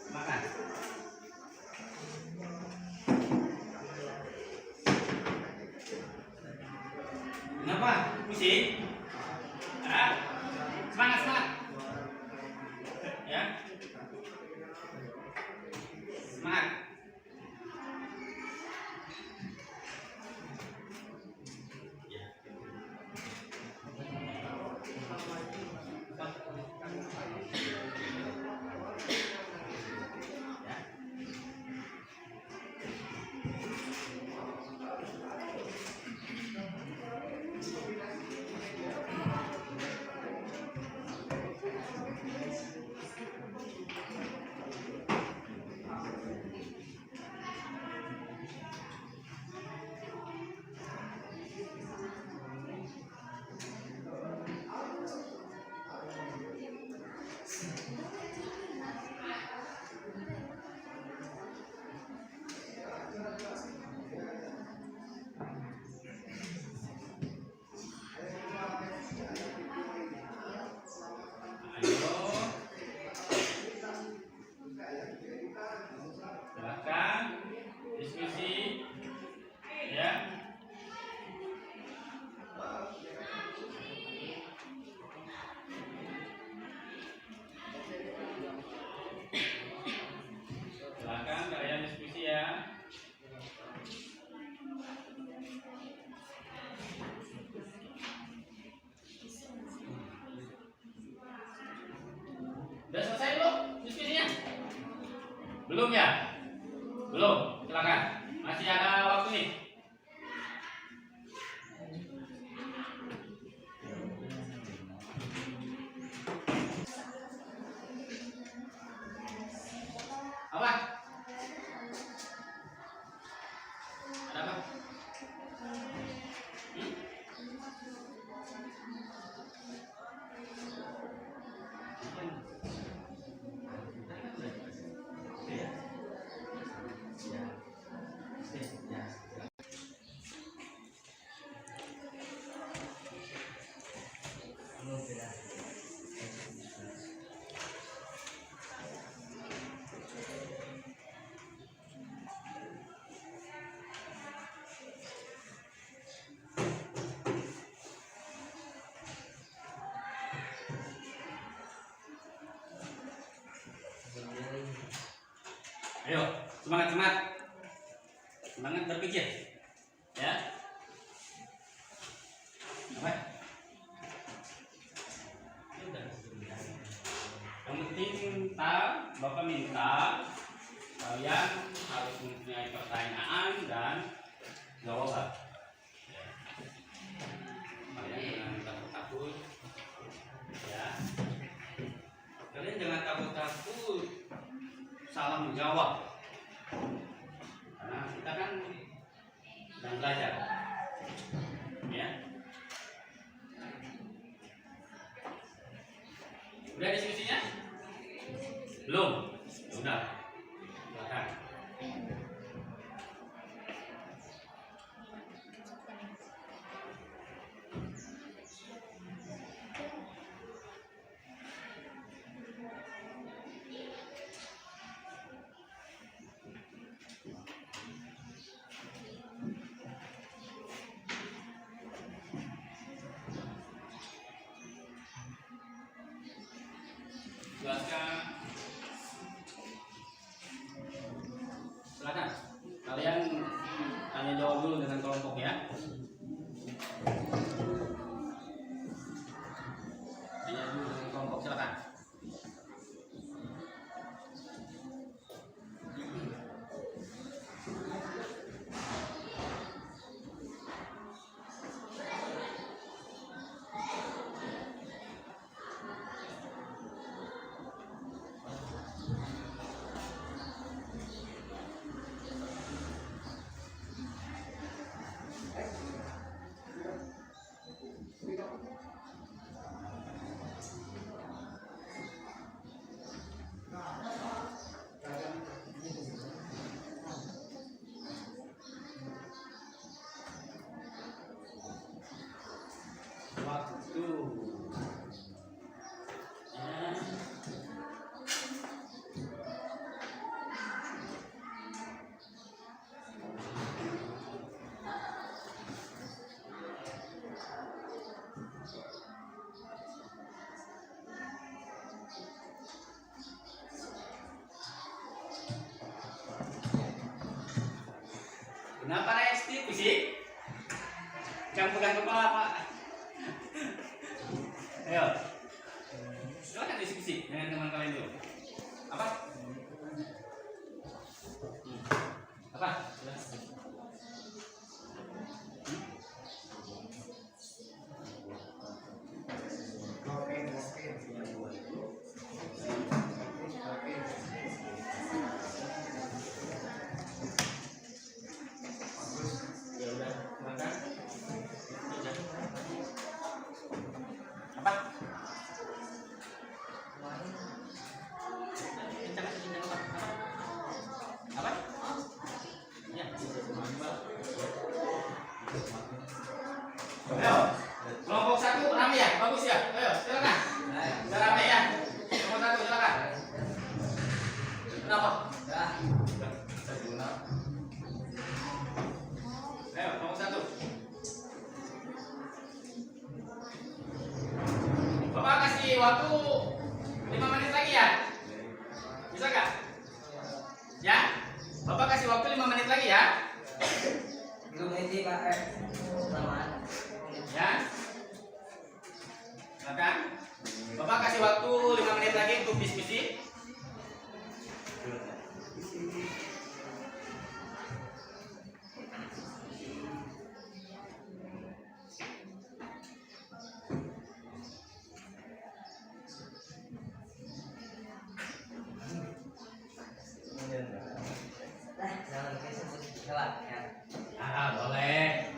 A: Silakan. Kenapa? Pusing? Ah? Semangat, semangat. Ya. Semangat. Ya. Ya. Silakan diskusi ya. Silakan kalian diskusi ya. Udah selesai belum diskusinya? Belum ya? Belum. Silakan. Masih ada waktu nih. Apa? Ada apa? Hmm? Ya. Ayo, semangat semangat. Semangat berpikir. Ya. Apa? Yang penting Bapak minta kalian harus mempunyai pertanyaan dan jawaban. Ya. Kalian jangan takut-takut. Ya. Kalian jangan takut-takut salah menjawab. Karena kita kan sedang belajar. Ya. Udah diskusinya? Belum? Sudah. Silakan. Silakan. Kalian tanya jawab dulu dengan kelompok ya. Tanya dulu dengan kelompok, silakan. Waktu. Ya. Kenapa Resti fisik? Jangan pegang kepala Pak. Ayo, silakan diskusi dengan teman kalian dulu. Apa? Apa? Ya udah, makan. Apa? Apa? Ya. Ayo, kelompok 1 ramai ya, bagus ya. Ayo, silakan. Sudah ramai ya. Kelompok 1 silakan. Kenapa? Ayo, kelompok 1. Bapak kasih waktu 5 menit lagi ya. Bisa nggak? Ya? Bapak kasih waktu 5 menit lagi ya.
B: Belum ini Pak. Selamat.
A: Ya. Silakan. Bapak kasih waktu 5 menit lagi untuk diskusi.
B: Jangan pakai sebut gelap ya.
A: Ah, boleh.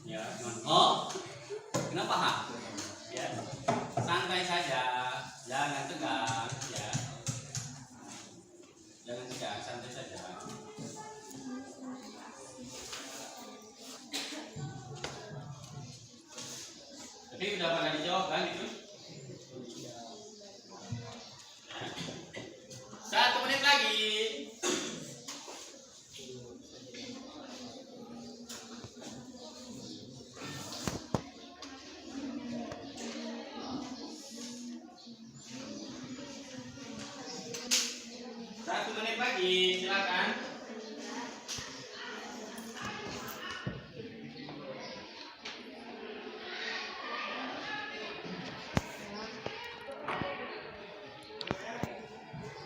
A: Ya, oh, kenapa ha? Ya, santai saja, jangan tegang, ya. Jangan tegang, santai saja. Tapi udah pada dijawab kan itu? 1 menit lagi. Satu menit lagi, silakan.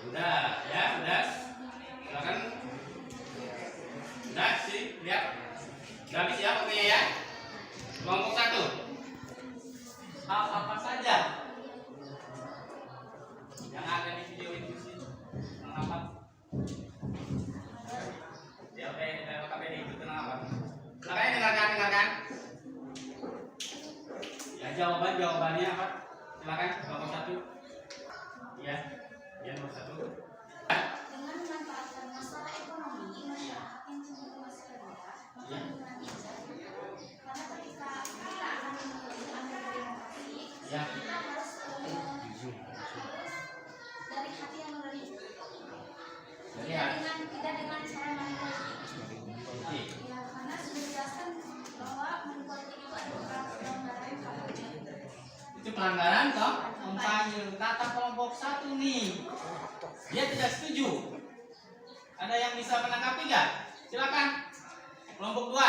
A: Udah, ya, udah. Silakan. Udah sih, lihat. Udah habis ya pokoknya ya. Kelompok 1. Hal apa saja yang ada di video itu sih? Mengapa? KPD itu kenapa? Makanya dengarkan. Ya jawabannya apa? Silakan kelompok 1. Ya nomor 1.
D: Dengan memanfaatkan masalah ekonomi masyarakat yang cenderung masih rendah, maka dengan bijak, karena ketika kita akan memilih demokrasi,
A: Ya.
D: kita harus dari hati yang nurani, tidak dengan cara manipulatif. Ya, karena sudah dijelaskan bahwa manipulatif itu adalah pelanggaran KUHP.
A: Itu pelanggaran toh? Kampanye. Kata kelompok 1 nih, dia tidak setuju. Ada yang bisa menanggapi nggak? Silakan. Kelompok 2.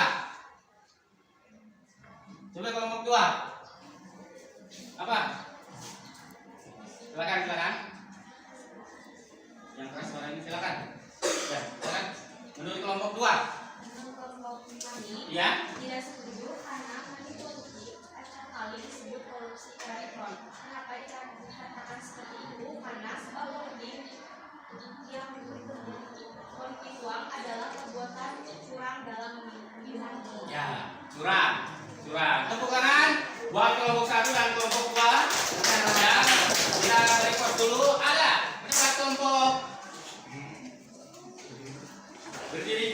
A: Coba kelompok 2. Apa? Silakan. Yang keras suara ini silakan. Ya, silakan. Menurut kelompok 2.
D: Menurut kelompok kami,
A: Ya.
D: tidak setuju karena manipulatif acap kali disebut korupsi elektron. Kenapa dikatakan seperti itu? Karena sebab politik yang politik uang adalah perbuatan curang dalam pemilihan.
A: Ya, curang. Tepuk tangan buat kelompok 1 dan kelompok 2. Ya, kita record dulu. Ada berapa kelompok? Berdiri.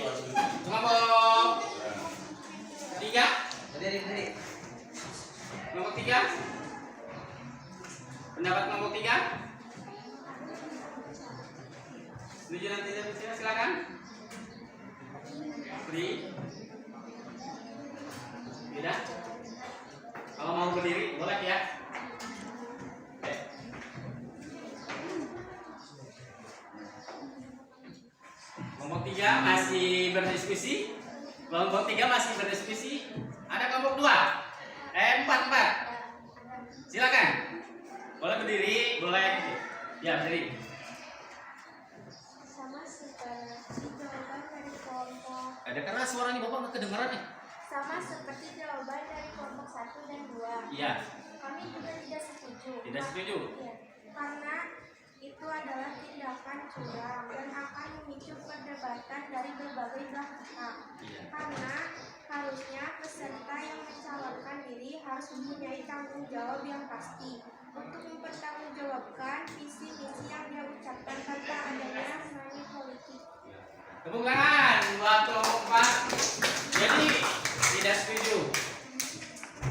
A: Kelompok 3.
B: Berdiri.
A: Kelompok 3. Pendapat kelompok 3. Setuju dan tidak setuju silakan. Berdiri. Tidak? Kalau mau berdiri boleh ya. Oke. Kelompok 3 masih berdiskusi. Ada kelompok 2. 4. Silakan. Boleh berdiri, boleh. Ya, berdiri.
D: Sama seperti jawaban dari kelompok
A: Ada keras suaranya Bapak nggak kedengaran nih.
D: sama seperti jawaban dari kelompok 1 dan 2.
A: Iya,
D: Kami juga tidak setuju.
A: tidak setuju.
D: Iya, karena itu adalah tindakan curang dan akan memicu perdebatan dari berbagai belah pihak.
A: Iya.
D: Karena harusnya peserta yang mencalonkan diri harus mempunyai tanggung jawab yang pasti untuk mempertanggungjawabkan visi-misi yang dia ucapkan tanpa adanya money politik.
A: Tepuk tangan buat kelompok 4. Jadi tidak setuju.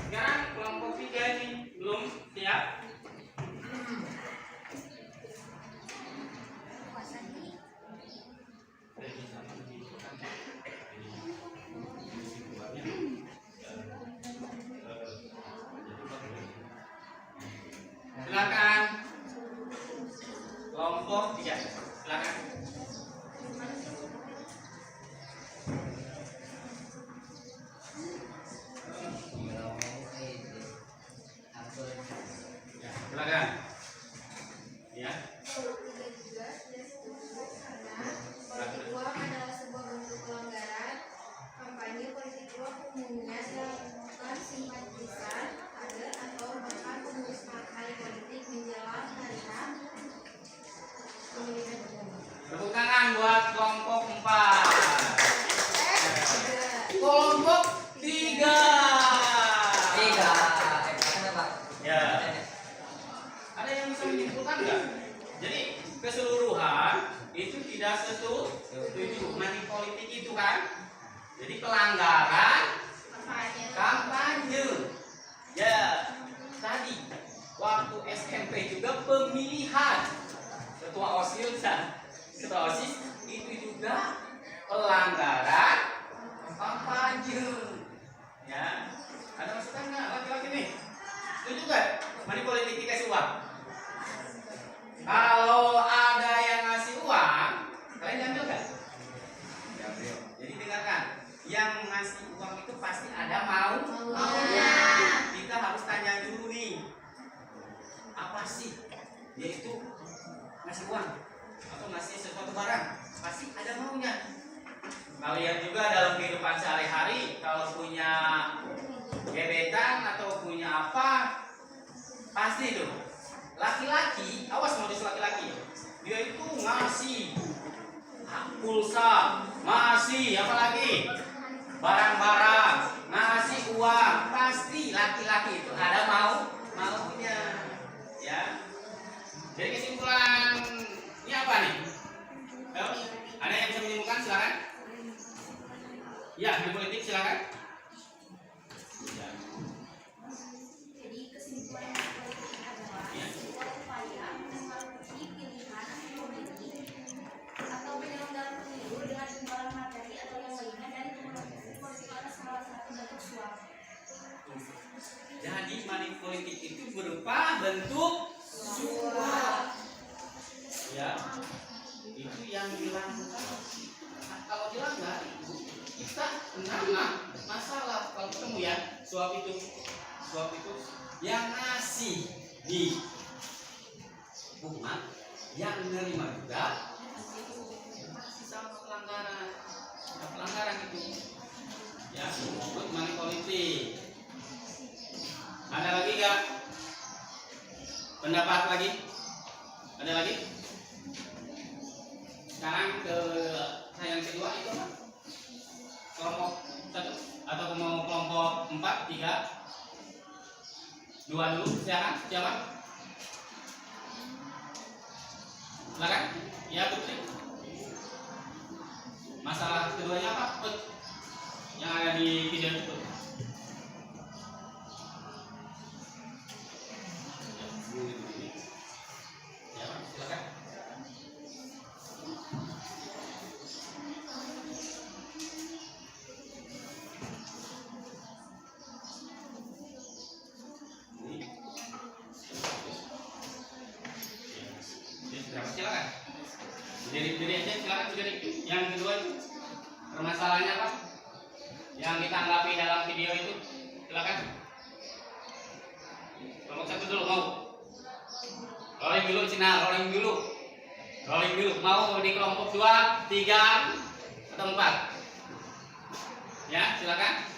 A: Sekarang kelompok 3 ini belum siap. Silakan. Kelompok 3. Silakan. kan? Jadi pelanggaran kampanye. Ya, tadi waktu SMP juga pemilihan ketua OSIS, itu juga pelanggaran kampanye. Ya, ada masukan nggak laki-laki nih? Setuju nggak? Money politik dikasih uang. Kalau ada yang ngasih uang, kalian ambil nggak? Ambil. Jadi dengarkan, yang ngasih uang itu pasti ada maunya. Kita harus tanya dulu nih, apa sih? Yaitu ngasih uang atau ngasih sesuatu barang, pasti ada maunya. Kalian juga dalam kehidupan sehari-hari kalau punya gebetan atau punya apa, pasti tuh laki-laki, awas modus laki-laki, dia itu ngasih pulsa, ngasih apa lagi, barang-barang, ngasih uang, pasti laki-laki itu ada maunya, ya. Jadi kesimpulan ini apa nih? Ayo, ada yang bisa menyimpulkan, silakan. Ya, di politik silakan. Ya.
D: Jadi kesimpulan politik adalah sebuah upaya memengaruhi pilihan politik atau penyelenggara pemilu dengan imbalan materi atau yang lainnya dari komunikasi politik atas salah satu bentuk suap.
A: Jadi money politik itu berupa bentuk suap. Ya, itu yang dilakukan. Nah, kalau dilanggar, kita kena masalah. Kalau ketemu ya, suap itu yang ngasih di umat, yang menerima juga masih sama pelanggaran. Nah, pelanggaran itu ya untuk money politik. Ada lagi nggak pendapat lagi? Ada lagi? Sekarang ke yang kedua itu apa? Kelompok 1 atau mau kelompok 4, 3, 2 dulu, silakan. Siapa? Silakan. Ya, Putri. Masalah keduanya apa, Put? Yang ada di video itu. Ya, silakan. Silakan. Diri aja silakan sendiri. Yang kedua itu permasalahannya apa? Yang kita anggapi dalam video itu silakan. Kelompok 1 dulu mau. Rolling dulu Cina, rolling dulu. Mau di kelompok 2, 3 atau 4? Ya, silakan.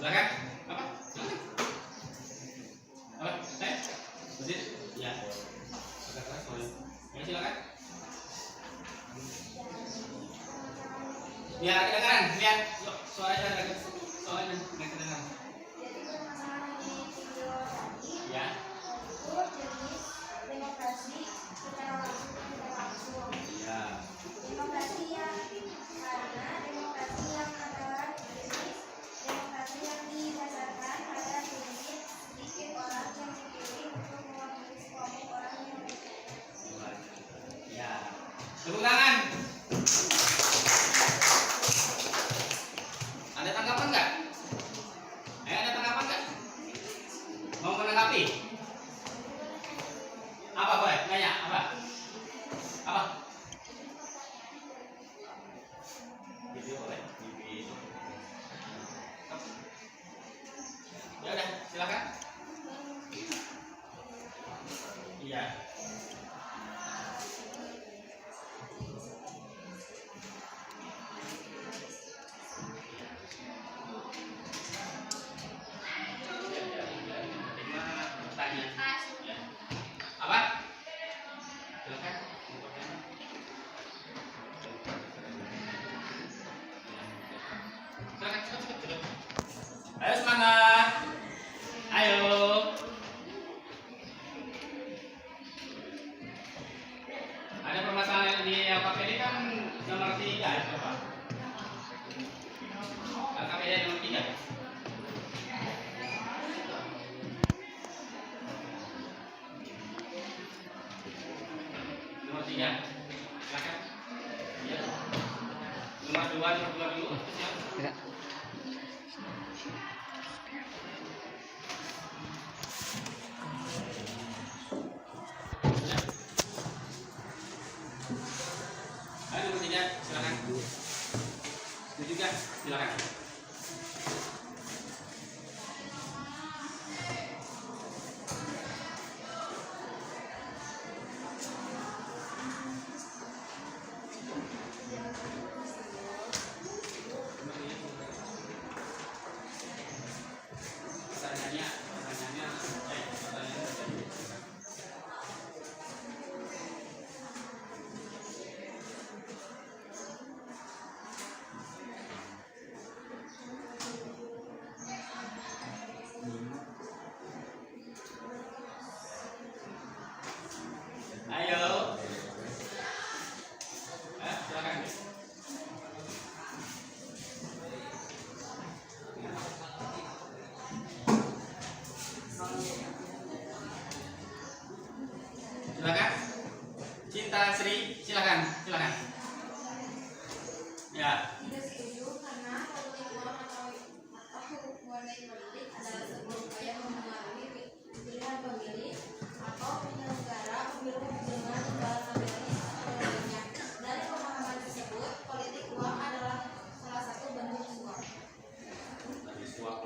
A: Silakan. Apa? Silakan. Apa? Saya? Besit? Ya. Agak keras soalnya. Ya, silakan. Biar kedengaran, lihat suaranya agak soalnya nggak kedengaran.
D: Jadi permasalahan di video tadi
A: Ya.
D: itu jenis demokrasi secara langsung dan tidak langsung.
A: Ya.
D: Demokrasi yang karena demokrasi yang adalah jenis demokrasi yang didasarkan pada prinsip sedikit orang yang dipilih untuk mewakili sekelompok orang yang
A: Ya. Tepuk tangan. Ada tanggapan nggak? Ada tanggapan nggak? Mau menanggapi? Apa boleh? Nanya apa? Apa? Video boleh? Video. Ya udah, silakan. Iya.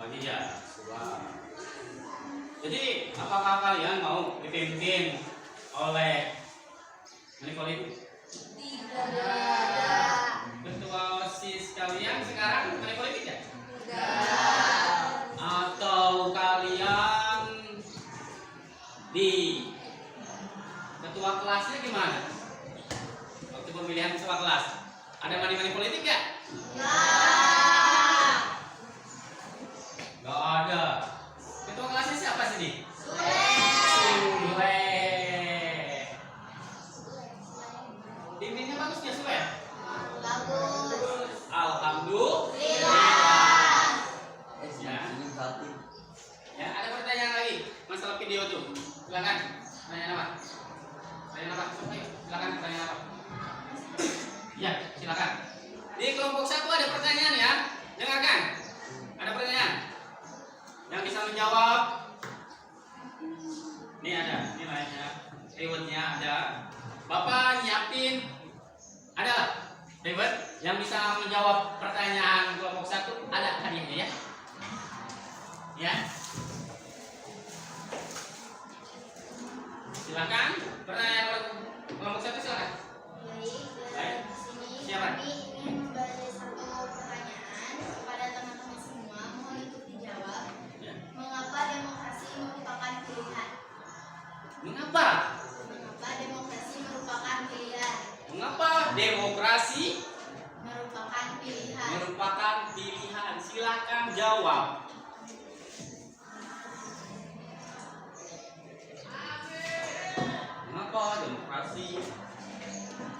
A: Muhammadiyah. Wah. Jadi apakah kalian mau dipimpin oleh manipolitik?
D: Tidak.
A: Ketua OSIS kalian sekarang manipolitik ya?
D: Tidak.
A: Atau kalian di ketua kelasnya gimana? Waktu pemilihan ketua kelas ada mani politik ya? Gak ada. Ketua kelasnya siapa sih nih? Sule. Pimpinnya bagus ya Sule?
D: Bagus.
A: Alhamdulillah. Ya, ada pertanyaan lagi masalah video tuh. Silakan. Pertanyaan apa? Pertanyaan apa? Ayo, silakan pertanyaan apa? Ya, silakan. Di kelompok 1 ada pertanyaan ya. Dengarkan. Ada pertanyaan. Yang bisa menjawab. Ini ada nilainya. Rewardnya ada. Bapak nyiapin. Ada reward yang bisa menjawab pertanyaan kelompok 1 ada hadiahnya ya. Ya. Silakan. Pertanyaan kelompok 1 silakan. Baik. Siapa?
D: Kami ingin memberi satu pertanyaan kepada teman-teman semua, mohon untuk dijawab.
A: Ya.
D: Mengapa demokrasi merupakan pilihan?
A: Mengapa?
D: Mengapa demokrasi merupakan pilihan?
A: Mengapa demokrasi
D: Merupakan pilihan.
A: merupakan pilihan? Silakan jawab. Mengapa demokrasi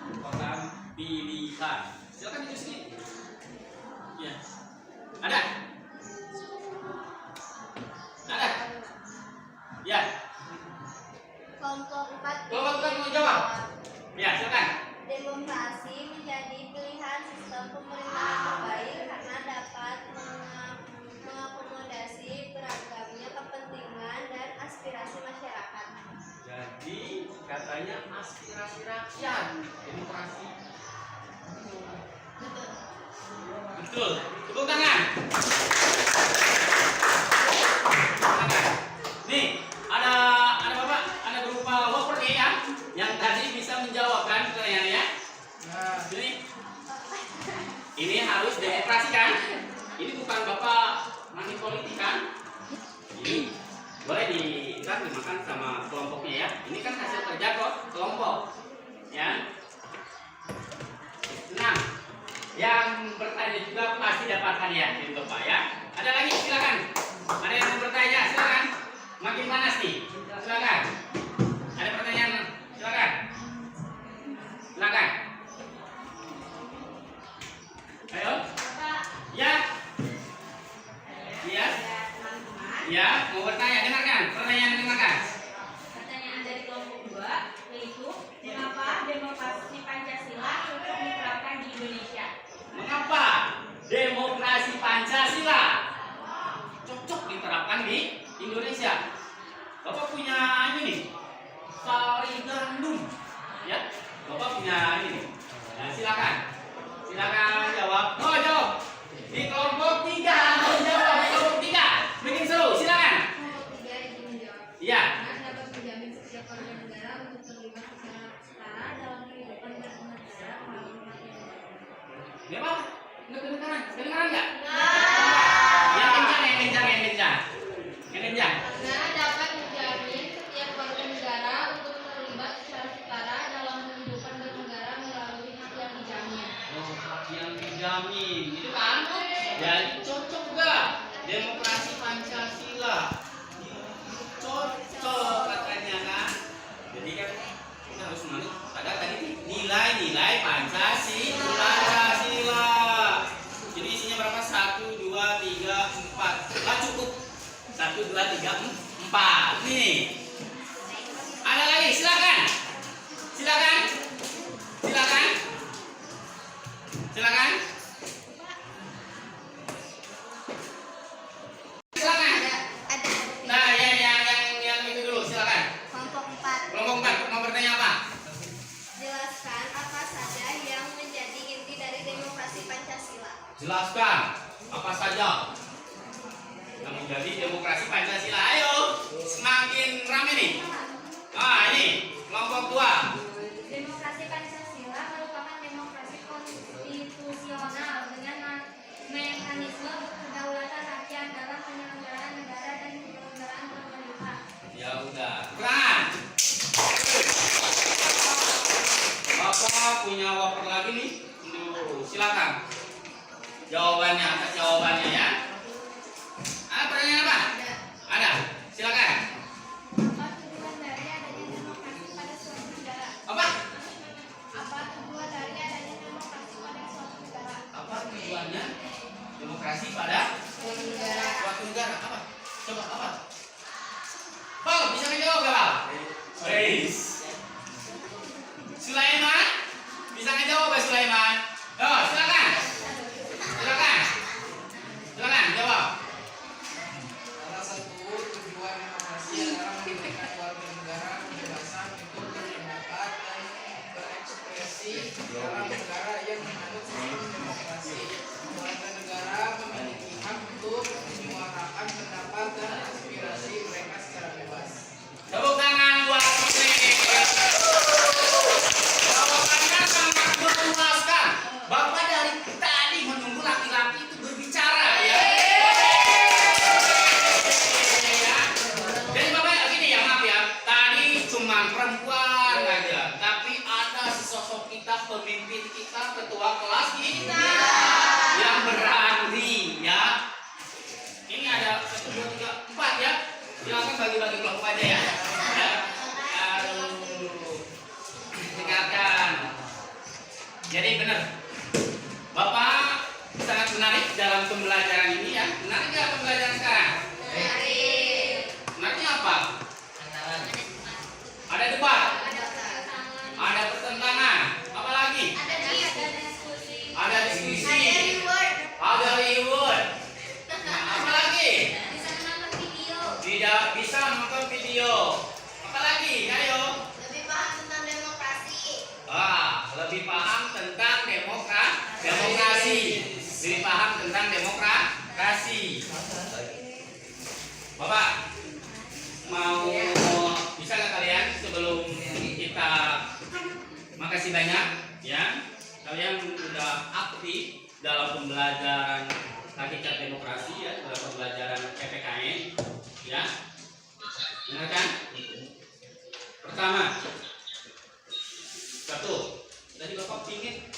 A: merupakan pilihan? Silakan itu sendiri. Ya. Ada? Ada? Ya.
D: Kelompok 4.
A: Kelompok 4 mau jawab? Ya, silakan.
D: Demokrasi menjadi pilihan sistem pemerintahan terbaik karena dapat mengakomodasi beragamnya kepentingan dan aspirasi masyarakat.
A: Jadi katanya aspirasi rakyat demokrasi.
D: Betul.
A: Betul. Tepuk tangan. Tepuk tangan. Nih, ada Bapak, ada berupa loper nih ya, yang tadi bisa menjawabkan pertanyaannya. Nah, ini harus demokrasi kan? Ini bukan Bapak manipolitik kan? Ini boleh dimakan sama kelompoknya ya. Ini kan hasil kerja kok kelompok, ya. Nah, yang bertanya juga pasti dapat hadiah dari Bapak ya. Ada lagi silakan. Ada yang mau bertanya silakan. Makin panas nih. Silakan. Ada pertanyaan silakan. Silakan. Ayo. Ya. Iya. Ya, mau bertanya, dengarkan. Pertanyaan dengarkan.
F: Pertanyaan dari kelompok 2 yaitu mengapa demokrasi Pancasila cocok diterapkan di Indonesia?
A: Mengapa demokrasi Pancasila cocok diterapkan di Indonesia? Bapak punya ini nih, sari gandum, ya. Bapak punya ini nih. Nah, silakan, silakan jawab. Oh, jawab. Di kelompok 3, mau jawab di kelompok 3. Bikin seru, silakan.
D: Kelompok 3 izin menjawab.
A: Iya.
D: Karena dapat menjamin setiap warga negara untuk terlibat secara setara dalam kehidupan bernegara melalui materi.
A: Ya Pak, nggak kedengaran, kedengaran nggak? Yang kencang, yang kencang, yang kencang, yang kencang.
D: Karena dapat menjamin setiap warga negara untuk terlibat secara setara dalam kehidupan bernegara melalui hak yang dijamin.
A: Oh, hak yang dijamin, itu kan? Jadi cocok nggak demokrasi Pancasila? Cocok katanya kan? Jadi kan kita harus menganut pada tadi nilai-nilai Pancasila. Jadi isinya berapa? 1, 2, 3, 4. Lah cukup. 1, 2, 3, 4. Nih. Ada lagi? Silakan. Silakan. Silakan. Silakan. Silakan.
D: Ada
A: Nah, yang itu dulu. Silakan.
D: kelompok 4.
A: Kelompok 4 mau bertanya apa?
D: Jelaskan apa saja yang menjadi inti dari demokrasi Pancasila.
A: Jelaskan apa saja. jadi demokrasi Pancasila. Ayo, semakin rame nih. Ah, ini kelompok 2.
F: Demokrasi Pancasila merupakan demokrasi konstitusional dengan mekanisme kedaulatan rakyat dalam penyelenggaraan negara dan penyelenggaraan pemerintah.
A: Ya udah. Kurang. Bapak punya wafer lagi nih. Silakan. Jawabannya, atas jawabannya ya. Ada pertanyaan apa? Ada. Silakan.
F: Apa tujuan dari adanya demokrasi pada suatu negara?
A: Apa?
F: Apa tujuan dari adanya demokrasi pada suatu negara?
A: Apa tujuannya demokrasi pada suatu negara? Apa? Coba apa? Bang, bisa menjawab gak, Bang? Wais. Sulaiman? Bisa ngejawab gak Sulaiman? Oh, silakan. Silakan. Silakan jawab.
B: Salah satu tujuan demokrasi adalah memberikan warga negara kebebasan untuk berpendapat dan berekspresi dalam negara yang menganut sistem demokrasi. Warga negara memiliki hak untuk menyuarakan pendapat dan aspirasi mereka secara bebas.
A: Tepuk tangan buat Menteri. Jawabannya sangat memuaskan. Bapak dari tadi menunggu laki-laki itu berbicara ya. Jadi Bapak gini ya, maaf ya. Tadi cuma perempuan aja, tapi ada sesosok kita, pemimpin kita, ketua kelas kita yang berani ya. Ini ada 1, 2, 3, 4 ya. Silakan bagi-bagi kelompok aja ya. Aduh, dengarkan. Jadi benar, Bapak sangat menarik dalam pembelajaran ini ya. Menarik nggak pembelajaran sekarang? Menariknya apa? Ada debat, ada pertentangan, apa lagi? Ada diskusi, ada reward. Nah, apa lagi? Tidak bisa nonton video. Apa lagi? Ayo. Lebih paham tentang demokrasi. Lebih paham tentang demokrasi. Lebih paham tentang demokrasi. Bapak mau bisa nggak kalian sebelum kita makasih banyak ya, kalian sudah aktif dalam pembelajaran hakikat demokrasi ya, dalam pembelajaran PPKN ya. Benar kan? Pertama, satu, tadi Bapak ingin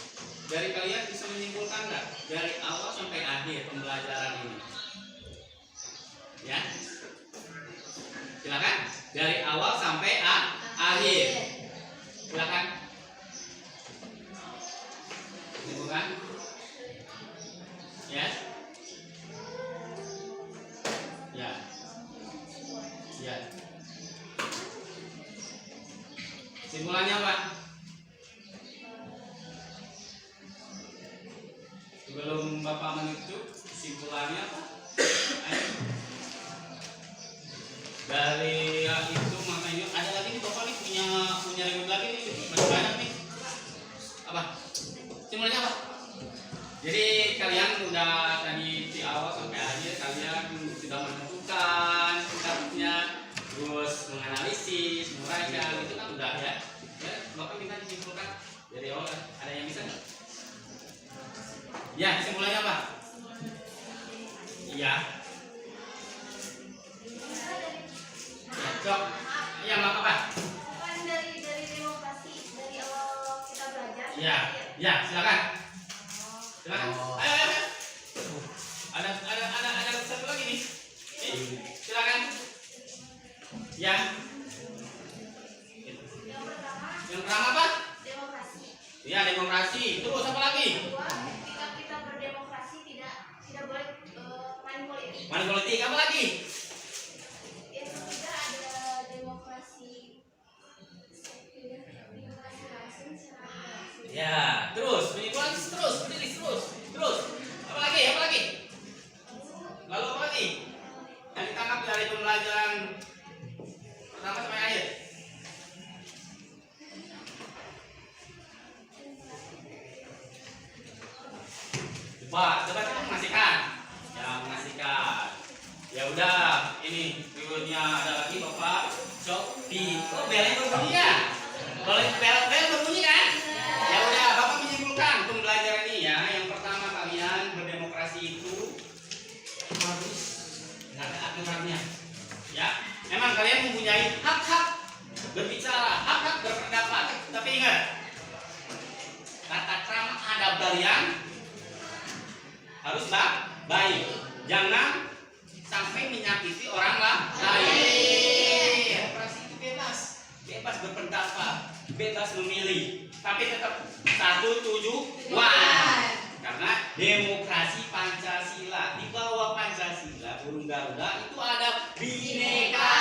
A: dari kalian bisa menyimpulkan nggak dari awal sampai akhir pembelajaran ini? Ya, silakan dari awal sampai akhir. Silakan. Simpulkan. Ya. Ya. Ya. Simpulannya apa? Sebelum Bapak menutup, simpulannya apa? Ayo. Dari itu makanya ada lagi nih Bapak nih punya ribut lagi nih, banyak nih. Apa? Simpulannya apa? Jadi kalian udah tadi di awal sampai akhir kalian sudah menentukan sikapnya, terus menganalisis, menguraikan, itu kan udah ya. Ya, Bapak minta disimpulkan dari awal. Ada yang bisa nggak? Ya, kesimpulannya apa? Iya. Ya, Cok. Iya, maaf apa?
F: Bukan dari demokrasi dari awal kita belajar.
A: Iya, ya, silakan. Silakan. Ayo, ayo, ayo. Ada satu lagi nih. Silakan. Ya. Yang pertama apa?
F: Demokrasi.
A: Ya, demokrasi. Terus apa lagi?
F: Kedua, ketika kita berdemokrasi tidak boleh main politik.
A: Main politik apa lagi?
F: Yang ketiga ada demokrasi langsung secara langsung.
A: Ya, terus penyimpulan terus, berdiri terus. Apa lagi? Apa lagi? Lalu apa lagi? Yang ditangkap dari pembelajaran pertama sampai akhir. Debat itu mengasihkan. Ya, mengasihkan. Ya udah, ini berikutnya ada lagi Bapak Coki. Oh, belnya berbunyi ya? Bel berbunyi kan? Ya udah, Bapak menyimpulkan pembelajaran ini ya. Yang pertama, kalian berdemokrasi itu harus ada aturannya. Ya, memang kalian mempunyai hak-hak berbicara, hak-hak berpendapat. Tapi ingat, tata krama adab kalian harus baik. Jangan sampai menyakiti orang lain. Demokrasi itu bebas berpendapat, bebas memilih, tapi tetap satu tujuan. Karena demokrasi Pancasila, di bawah Pancasila burung Garuda itu ada Bhinneka